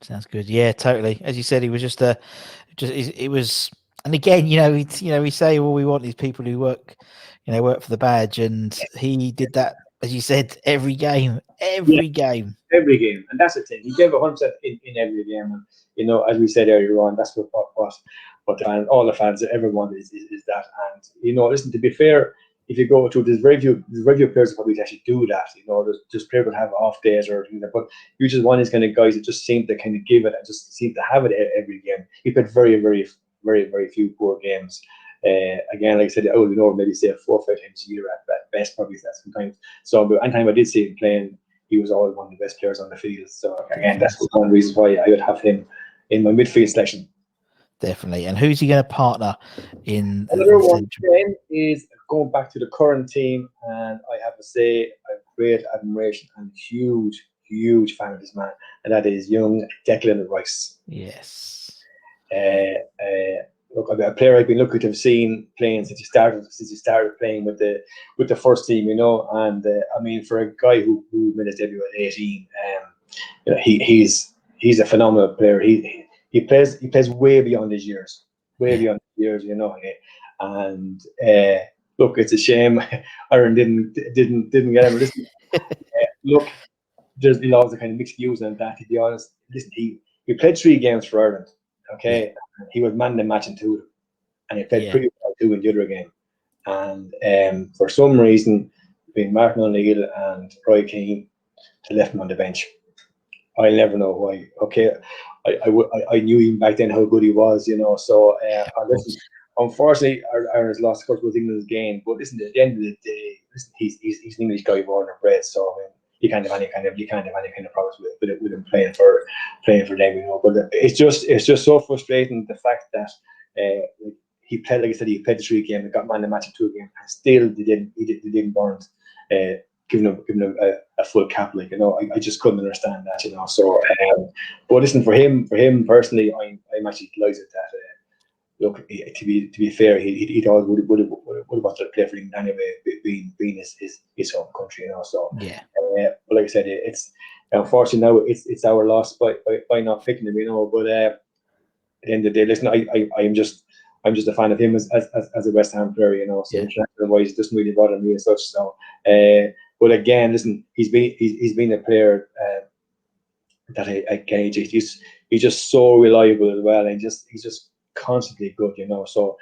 Sounds good. Yeah, totally. As you said, he was it was. And again, we say all we want is people who work for the badge, and he did that. As you said, every game, game. And that's the thing. He gave 100% in every game. And, as we said earlier on, that's what all the fans, everyone is that. And, listen, to be fair, if you go to, there's very few players that probably actually do that. There's players that have off days or things like that. But you just one of these kind of guys that just seem to kind of give it and just seem to have it every game. He played very, very, very, very few poor games. Again, like I said, I would maybe say 4 or 5 times a year at best, probably that sometimes. So, but anytime I did see him playing, he was always one of the best players on the field. So again, that's one reason why I would have him in my midfield selection. Definitely. And who's he going to partner in? Another one then is going back to the current team, and I have to say I have great admiration and huge fan of this man, and that is young Declan Rice. Yes. Look, a player I've been lucky to have seen playing since he started playing with the first team, and I mean, for a guy who made his debut at 18, he's a phenomenal player. He plays way beyond his years, beyond his years, and look, it's a shame Ireland didn't get him. Listen, look, there's lots of kind of mixed views on that. To be honest, listen, he played 3 games for Ireland. Okay, he was man the match in 2 of them, and he played pretty well 2 in the other game. And for some reason, between Martin O'Neill and Roy Keane, they left him on the bench. I'll never know why. Okay, I knew even back then how good he was, So listen, unfortunately, Ireland's lost, of course, was England's game. But listen, at the end of the day, listen, he's an English guy born and bred, so I mean, you can't have any kind of problems with him playing for them, But it's just so frustrating the fact that he played, like I said, he played the 3 games, and got man of the match in 2 games, and still they didn't warrant giving him a full cap. Like, I just couldn't understand that. So but listen, for him personally, I'm actually delighted that. Look, to be fair, he always would have wanted to play for England anyway, being his home country. So Yeah. but like I said, it's unfortunately now it's our loss by not picking him. But at the end of the day, listen, I'm just a fan of him as a West Ham player. So international wise, it doesn't really bother me as such. So but again, listen, he's been a player that I gauge. He's just so reliable as well, and he's just constantly good. So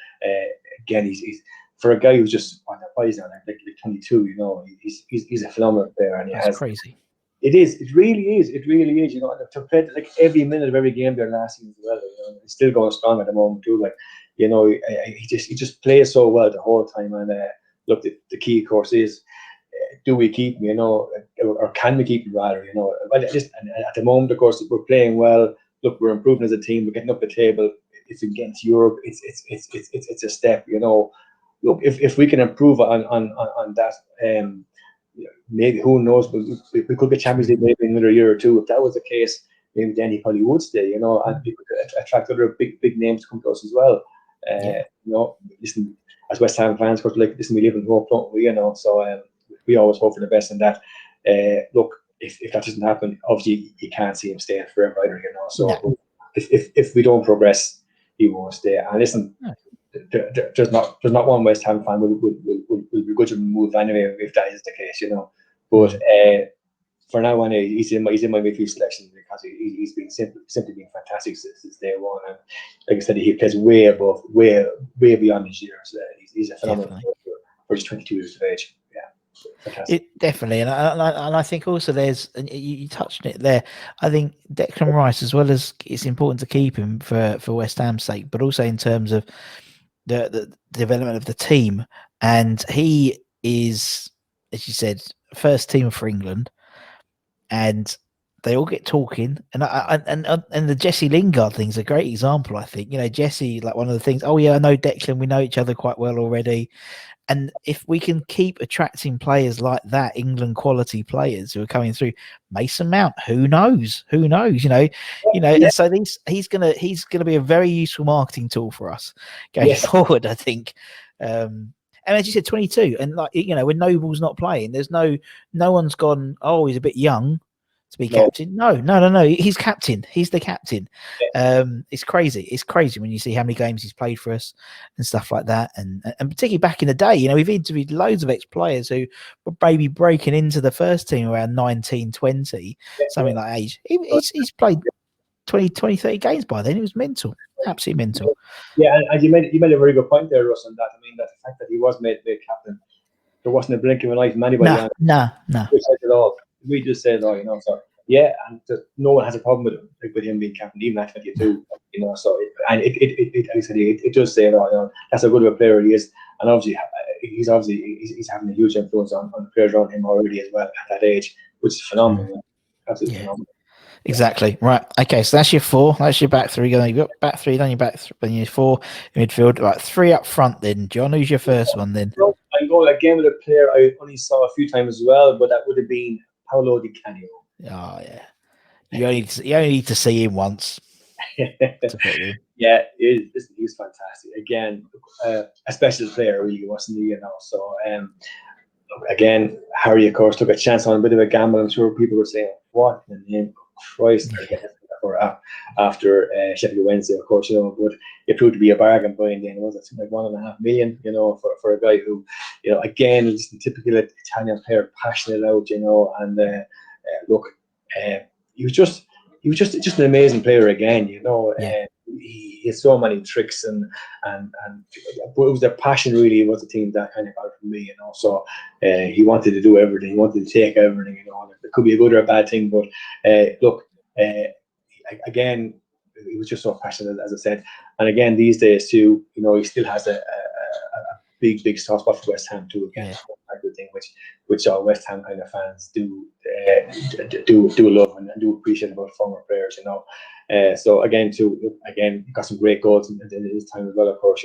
again, he's for a guy who's just on the boys now, like 22. He's a phenomenal player, and That's crazy. It is. It really is. It really is. To play like every minute of every game there last season as well. He's still going strong at the moment too. Like, he just plays so well the whole time. And look, the key, of course, is do we keep him? Or can we keep him rather? Well, and at the moment, of course, we're playing well. Look, we're improving as a team. We're getting up the table. If we get into Europe, it's a step. Look, if we can improve on that. Maybe, who knows, but we could get Champions League maybe in another year or two. If that was the case, maybe then he probably would stay, and we could attract other big names to come to us as well. Listen, as West Ham fans, of course, like, listen, we live in hope, don't we? So we always hope for the best in that. Look, if that doesn't happen, obviously you can't see him staying forever either, So if we don't progress, he won't stay. And listen. No. There's not one West Ham fan will be good to move anyway if that is the case, But for now, anyway, he's in my midfield selection because he's been simply been fantastic since day one. And like I said, he plays way beyond his years. He's a phenomenal player for just 22 years of age. Yeah, fantastic. Definitely, and I think also there's, and you touched on it there. I think Declan Rice, as well as it's important to keep him for West Ham's sake, but also in terms of the development of the team, and he is, as you said, first team for England, and they all get talking, and the Jesse Lingard thing's a great example. I think Jesse, like, one of the things. Oh yeah, I know Declan. We know each other quite well already. And if we can keep attracting players like that, England quality players who are coming through, Mason Mount, who knows? And so he's gonna be a very useful marketing tool for us going forward, I think. And as you said, 22, and when Noble's not playing, there's no one's gone, oh, he's a bit young to be captain. No. He's captain. He's the captain. It's crazy. It's crazy when you see how many games he's played for us and stuff like that. And particularly back in the day, we've interviewed loads of ex-players who were maybe breaking into the first team around 19, 20, something like age. He's played 20, 30 games by then. It was mental. Absolutely mental. Yeah, and you made a very good point there, Russ, on that. I mean, that the fact that he was made captain, there wasn't a blink of an eye from anybody. No. We said it all. We just said, so yeah, and no one has a problem with him being captain, even at 22. So it does say it all. That's how good of a player he is, and obviously he's having a huge influence on the players around him already as well at that age, which is phenomenal. Absolutely phenomenal. Exactly. Right. Okay. So that's your 4. That's your back 3. You've got back 3, then your back 3, then your 4 in midfield. Right. 3 up front. Then John, who's your first one? Then I'm going again with a player I only saw a few times as well, but that would have been Paolo Di Canio. Oh yeah. You only need to see him once. Yeah, he's fantastic. Again, a special player, really, wasn't he? So again, Harry, of course, took a chance on a bit of a gamble. I'm sure people were saying, "What in the name of Christ?" After Sheffield Wednesday, of course, but it proved to be a bargain buying. Then was it like $1.5 million? For a guy who, again, is a typical Italian player, passionate out, and look, he was just an amazing player again. He had so many tricks and but it was their passion really was the team that kind of got for me. So he wanted to do everything. He wanted to take everything. It could be a good or a bad thing, but look. Again, he was just so passionate, as I said, and again these days too. He still has a big soft spot for West Ham too. Again, thing which all West Ham kind of fans do love and do appreciate about former players. So again, got some great goals in his time as well. Of course,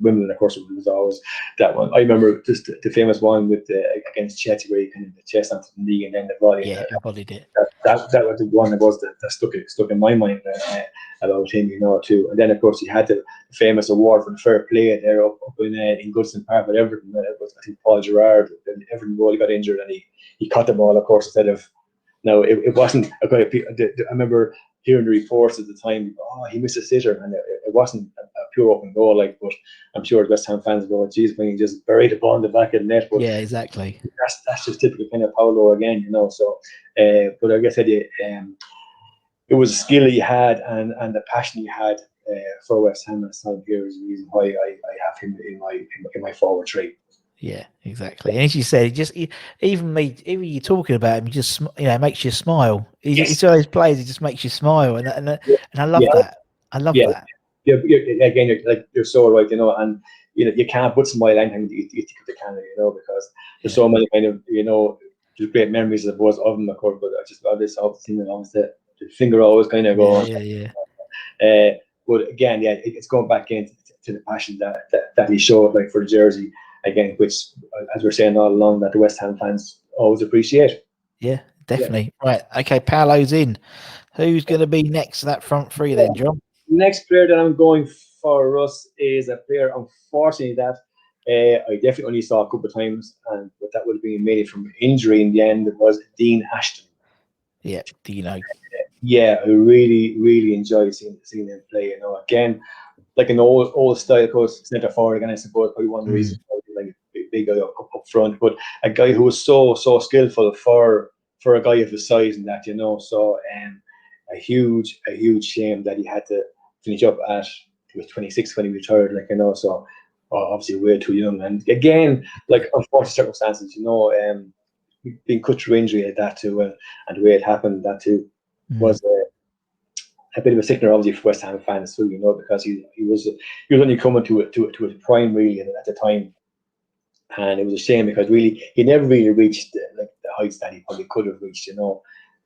Wimbledon, of course, it was always that one. I remember just the famous one with against Chelsea, where you kind of the chest onto the knee and then the volley. Yeah, I probably did. That was the one that stuck in my mind about him, too. And then, of course, he had the famous award for the fair play there up in Goodson Park with Everton. It was, I think, Paul Gerrard. Everton goalie got injured, and he caught the ball, of course, instead of. No, it wasn't. I remember hearing the reports at the time. Oh, he missed a sitter, and it wasn't a pure open goal. But I'm sure West Ham fans go, "Geez, when he just buried the ball in the back of the net." But yeah, exactly. That's just typical kind of Paulo again, So, but like I said, it was a skill he had and the passion he had for West Ham at the time. Here is the reason why I have him in my forward three. Yeah, exactly. And as you said, even you talking about him, just makes you smile. He's one of those players. He just makes you smile, and I love that. I love that. Yeah, again, you're so right, and you can't put smile anything you think of the camera, because there's so many kind of there's great memories of him, of course. But I just love this whole thing, always the finger always kind of going. Yeah. But again, it's going back into the passion that he showed, like for the jersey. Again, which, as we're saying all along, that the West Ham fans always appreciate. Yeah, definitely. Yeah. Right. Okay, Paulo's in. Who's going to be next to that front three then, John? Next player that I'm going for us is a player, unfortunately, that I definitely only saw a couple of times, but that would have been made from injury in the end. It was Dean Ashton. Yeah, Dino. Yeah, I really, really enjoyed seeing him play. Again, like an old style, of course, centre forward. Again, I suppose probably one of the reasons like a big guy up front, but a guy who was so skillful for a guy of his size and that, So a huge shame that he had to finish up he was 26 when he retired, So obviously way too young. And again, like unfortunate circumstances, being cut through injury like that too, and the way it happened, that too was. A bit of a sickener, obviously, for West Ham fans too, because he was only coming to his prime really at the time, and it was a shame because really he never really reached the heights that he probably could have reached.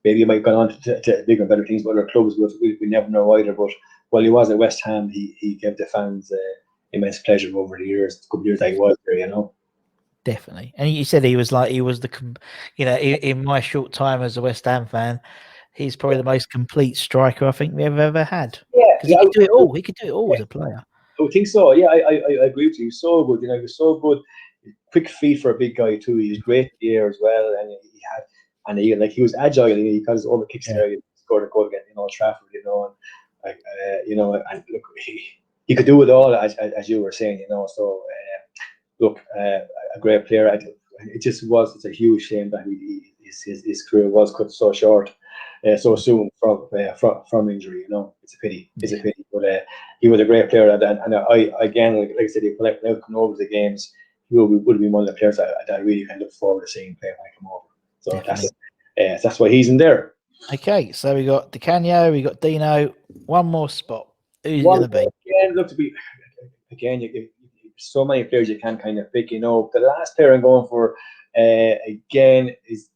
Maybe he might have gone on to bigger and better things with other clubs, but we never know either. But while he was at West Ham, he gave the fans immense pleasure over the years, the couple of years that he was there. Definitely, and you said he was the, in my short time as a West Ham fan. He's probably the most complete striker I think we have ever had. Yeah, because he could do it all. He could do it all as a player. I think so. Yeah, I agree with you. He was so good. He was so good. Quick feet for a big guy too. He was great here as well, and he was agile. He got his over kicks there. He scored a goal against Old Trafford. And look, he could do it all as you were saying. So look, a great player. It's a huge shame that his career was cut so short. So soon from injury, it's a pity. It's a pity, but he was a great player, and I again, like I said, he come over the games. He would have been one of the players that I really kind of look forward to seeing play when I come over. So that's why he's in there. Okay, so we got Di Canio, we got Dino. One more spot. Who's going to be? Again, so many players you can kind of pick. The last player I'm going for again is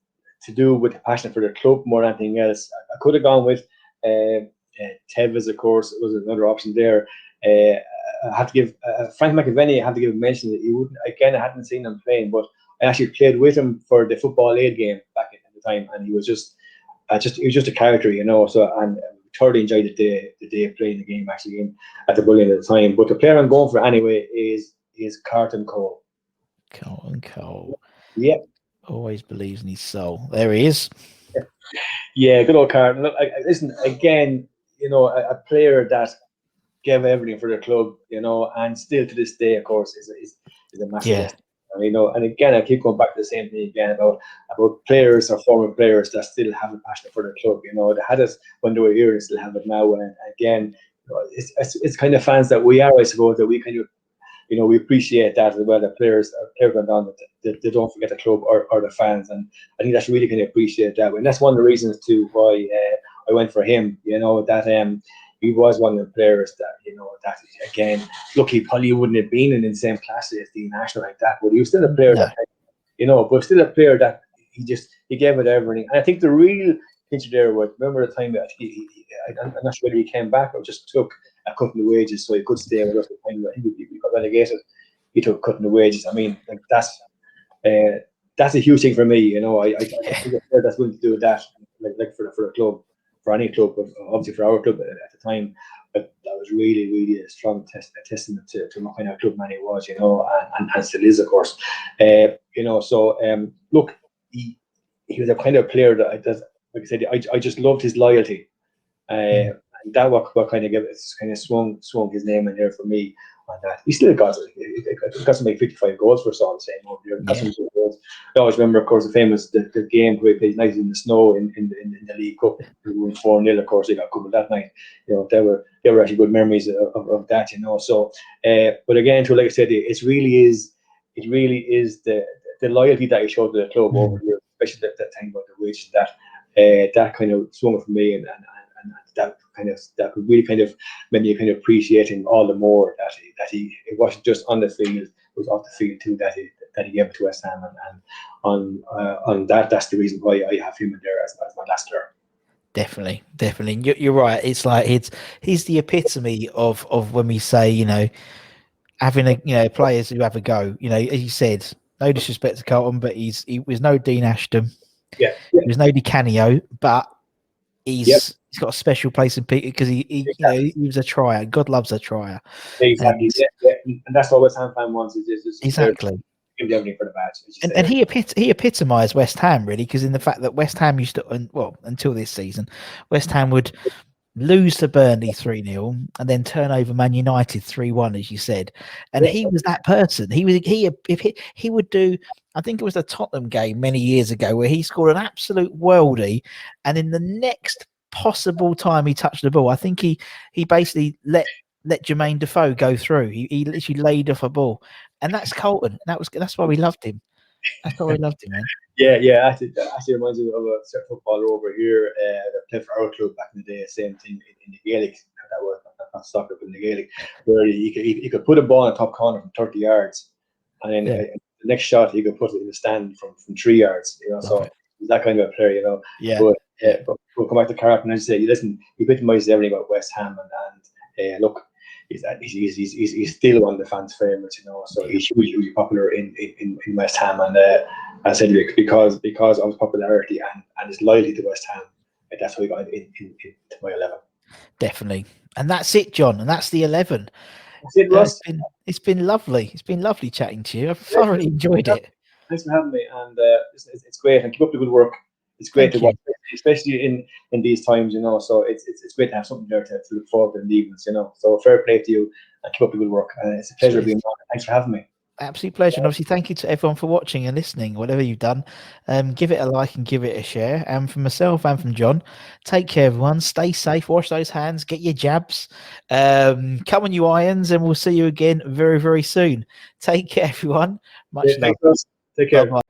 to do with the passion for the club more than anything else. I could have gone with Tevez, of course. It was another option there. I have to give Frank McAvenny. I have to give a mention that he wouldn't. Again, I hadn't seen him playing, but I actually played with him for the Football Aid game back at the time, and he was just a character, So and thoroughly enjoyed the day of playing the game actually at the Bullion at the time. But the player I'm going for anyway is Carlton Cole. Carlton Cole. Yeah. Always believes in his soul. There he is. Yeah, good old Carlton. Look, listen, again, a player that gave everything for the club, and still to this day, of course, is a massive. And again, I keep going back to the same thing again about players or former players that still have a passion for the club. They had it when they were here, and still have it now. And again, it's kind of fans that we are, I suppose, that we kind of. We appreciate that as well. The players went on that they don't forget the club or the fans, and I think that's really kind of appreciate that. And that's one of the reasons too why I went for him. That he was one of the players that that again. Look, he probably wouldn't have been in the same class as Dean Ashton like that, but he was still a player that but still a player that he gave it everything. And I think the real picture there was, remember the time that I'm not sure whether he came back or just took cutting the wages so he could stay with us. When he got relegated, he took cutting the wages. I mean, like, that's a huge thing for me. You know, I think that's going to do that, like for the club, for any club, but obviously for our club at the time. But that was really, really a strong testament to what kind of club man he was, you know, and still is, of course. You know, so look, he was a kind of player that like I said, I just loved his loyalty. And that what kind of gave it, kind of swung his name in there for me. On that, he still got to make 55 goals for us all the same over there. Goals. I always remember, of course, the game where he played night in the snow in the League Cup. We won 4-0. Of course, he got coupled that night. You know, they were actually good memories of that. You know, so but again, like I said, it really is the loyalty that he showed to the club over here, especially that time about the wages, that kind of swung it for me, and that really kind of made me kind of appreciate him all the more, that he it wasn't just on the field, it was off the field too, that he gave it to West Ham, and on that's the reason why I have him in there as my last player. Definitely. You're right. It's like he's the epitome of when we say, you know, having players who have a go. You know, as you said, no disrespect to Carlton, but he was no Dean Ashton. Yeah. He was no Di Canio, but he's got a special place in people because he was a trier. God loves a trier. Exactly. And that's what West Ham fan wants. Is exactly. Give everything for the badge. And he epitomised West Ham really, because in the fact that West Ham used to, well, until this season, West Ham would lose to Burnley 3-0 and then turn over Man United 3-1, as you said. And he was that person. He would do, I think it was the Tottenham game many years ago where he scored an absolute worldie, and in the next possible time he touched the ball, I think he basically let Jermaine Defoe go through. He literally laid off a ball. And that's Colton. That's why we loved him. That's why we loved him, man. Yeah. Actually reminds me of a certain footballer over here that played for our club back in the day. Same thing in the Gaelic. That was not soccer, but in the Gaelic, where he could put a ball in the top corner from 30 yards, and then the next shot he could put it in the stand from 3 yards. You know, so he's that kind of a player. You know. Yeah. But we'll come back to Carlton and say, listen, he epitomised everything about West Ham, and look. He's still one of the fans' favourites, you know. So he's hugely popular in West Ham, and I said because of his popularity and his loyalty to West Ham, and that's why he got into my 11. Definitely, and that's it, John, and that's the 11. That's it, Ross. It's been lovely. It's been lovely chatting to you. I've thoroughly enjoyed it. Thanks for having me, and it's great. And keep up the good work. It's great to watch, especially in these times, you know. So it's great to have something there to look forward to in the evenings, you know. So fair play to you, and keep up the good work. It's a pleasure being on. Thanks for having me. Absolute pleasure. And obviously, thank you to everyone for watching and listening, whatever you've done. Give it a like and give it a share. And from myself and from John, take care, everyone. Stay safe. Wash those hands. Get your jabs. Come on, you irons, and we'll see you again very, very soon. Take care, everyone. Much love. Take care. Bye-bye.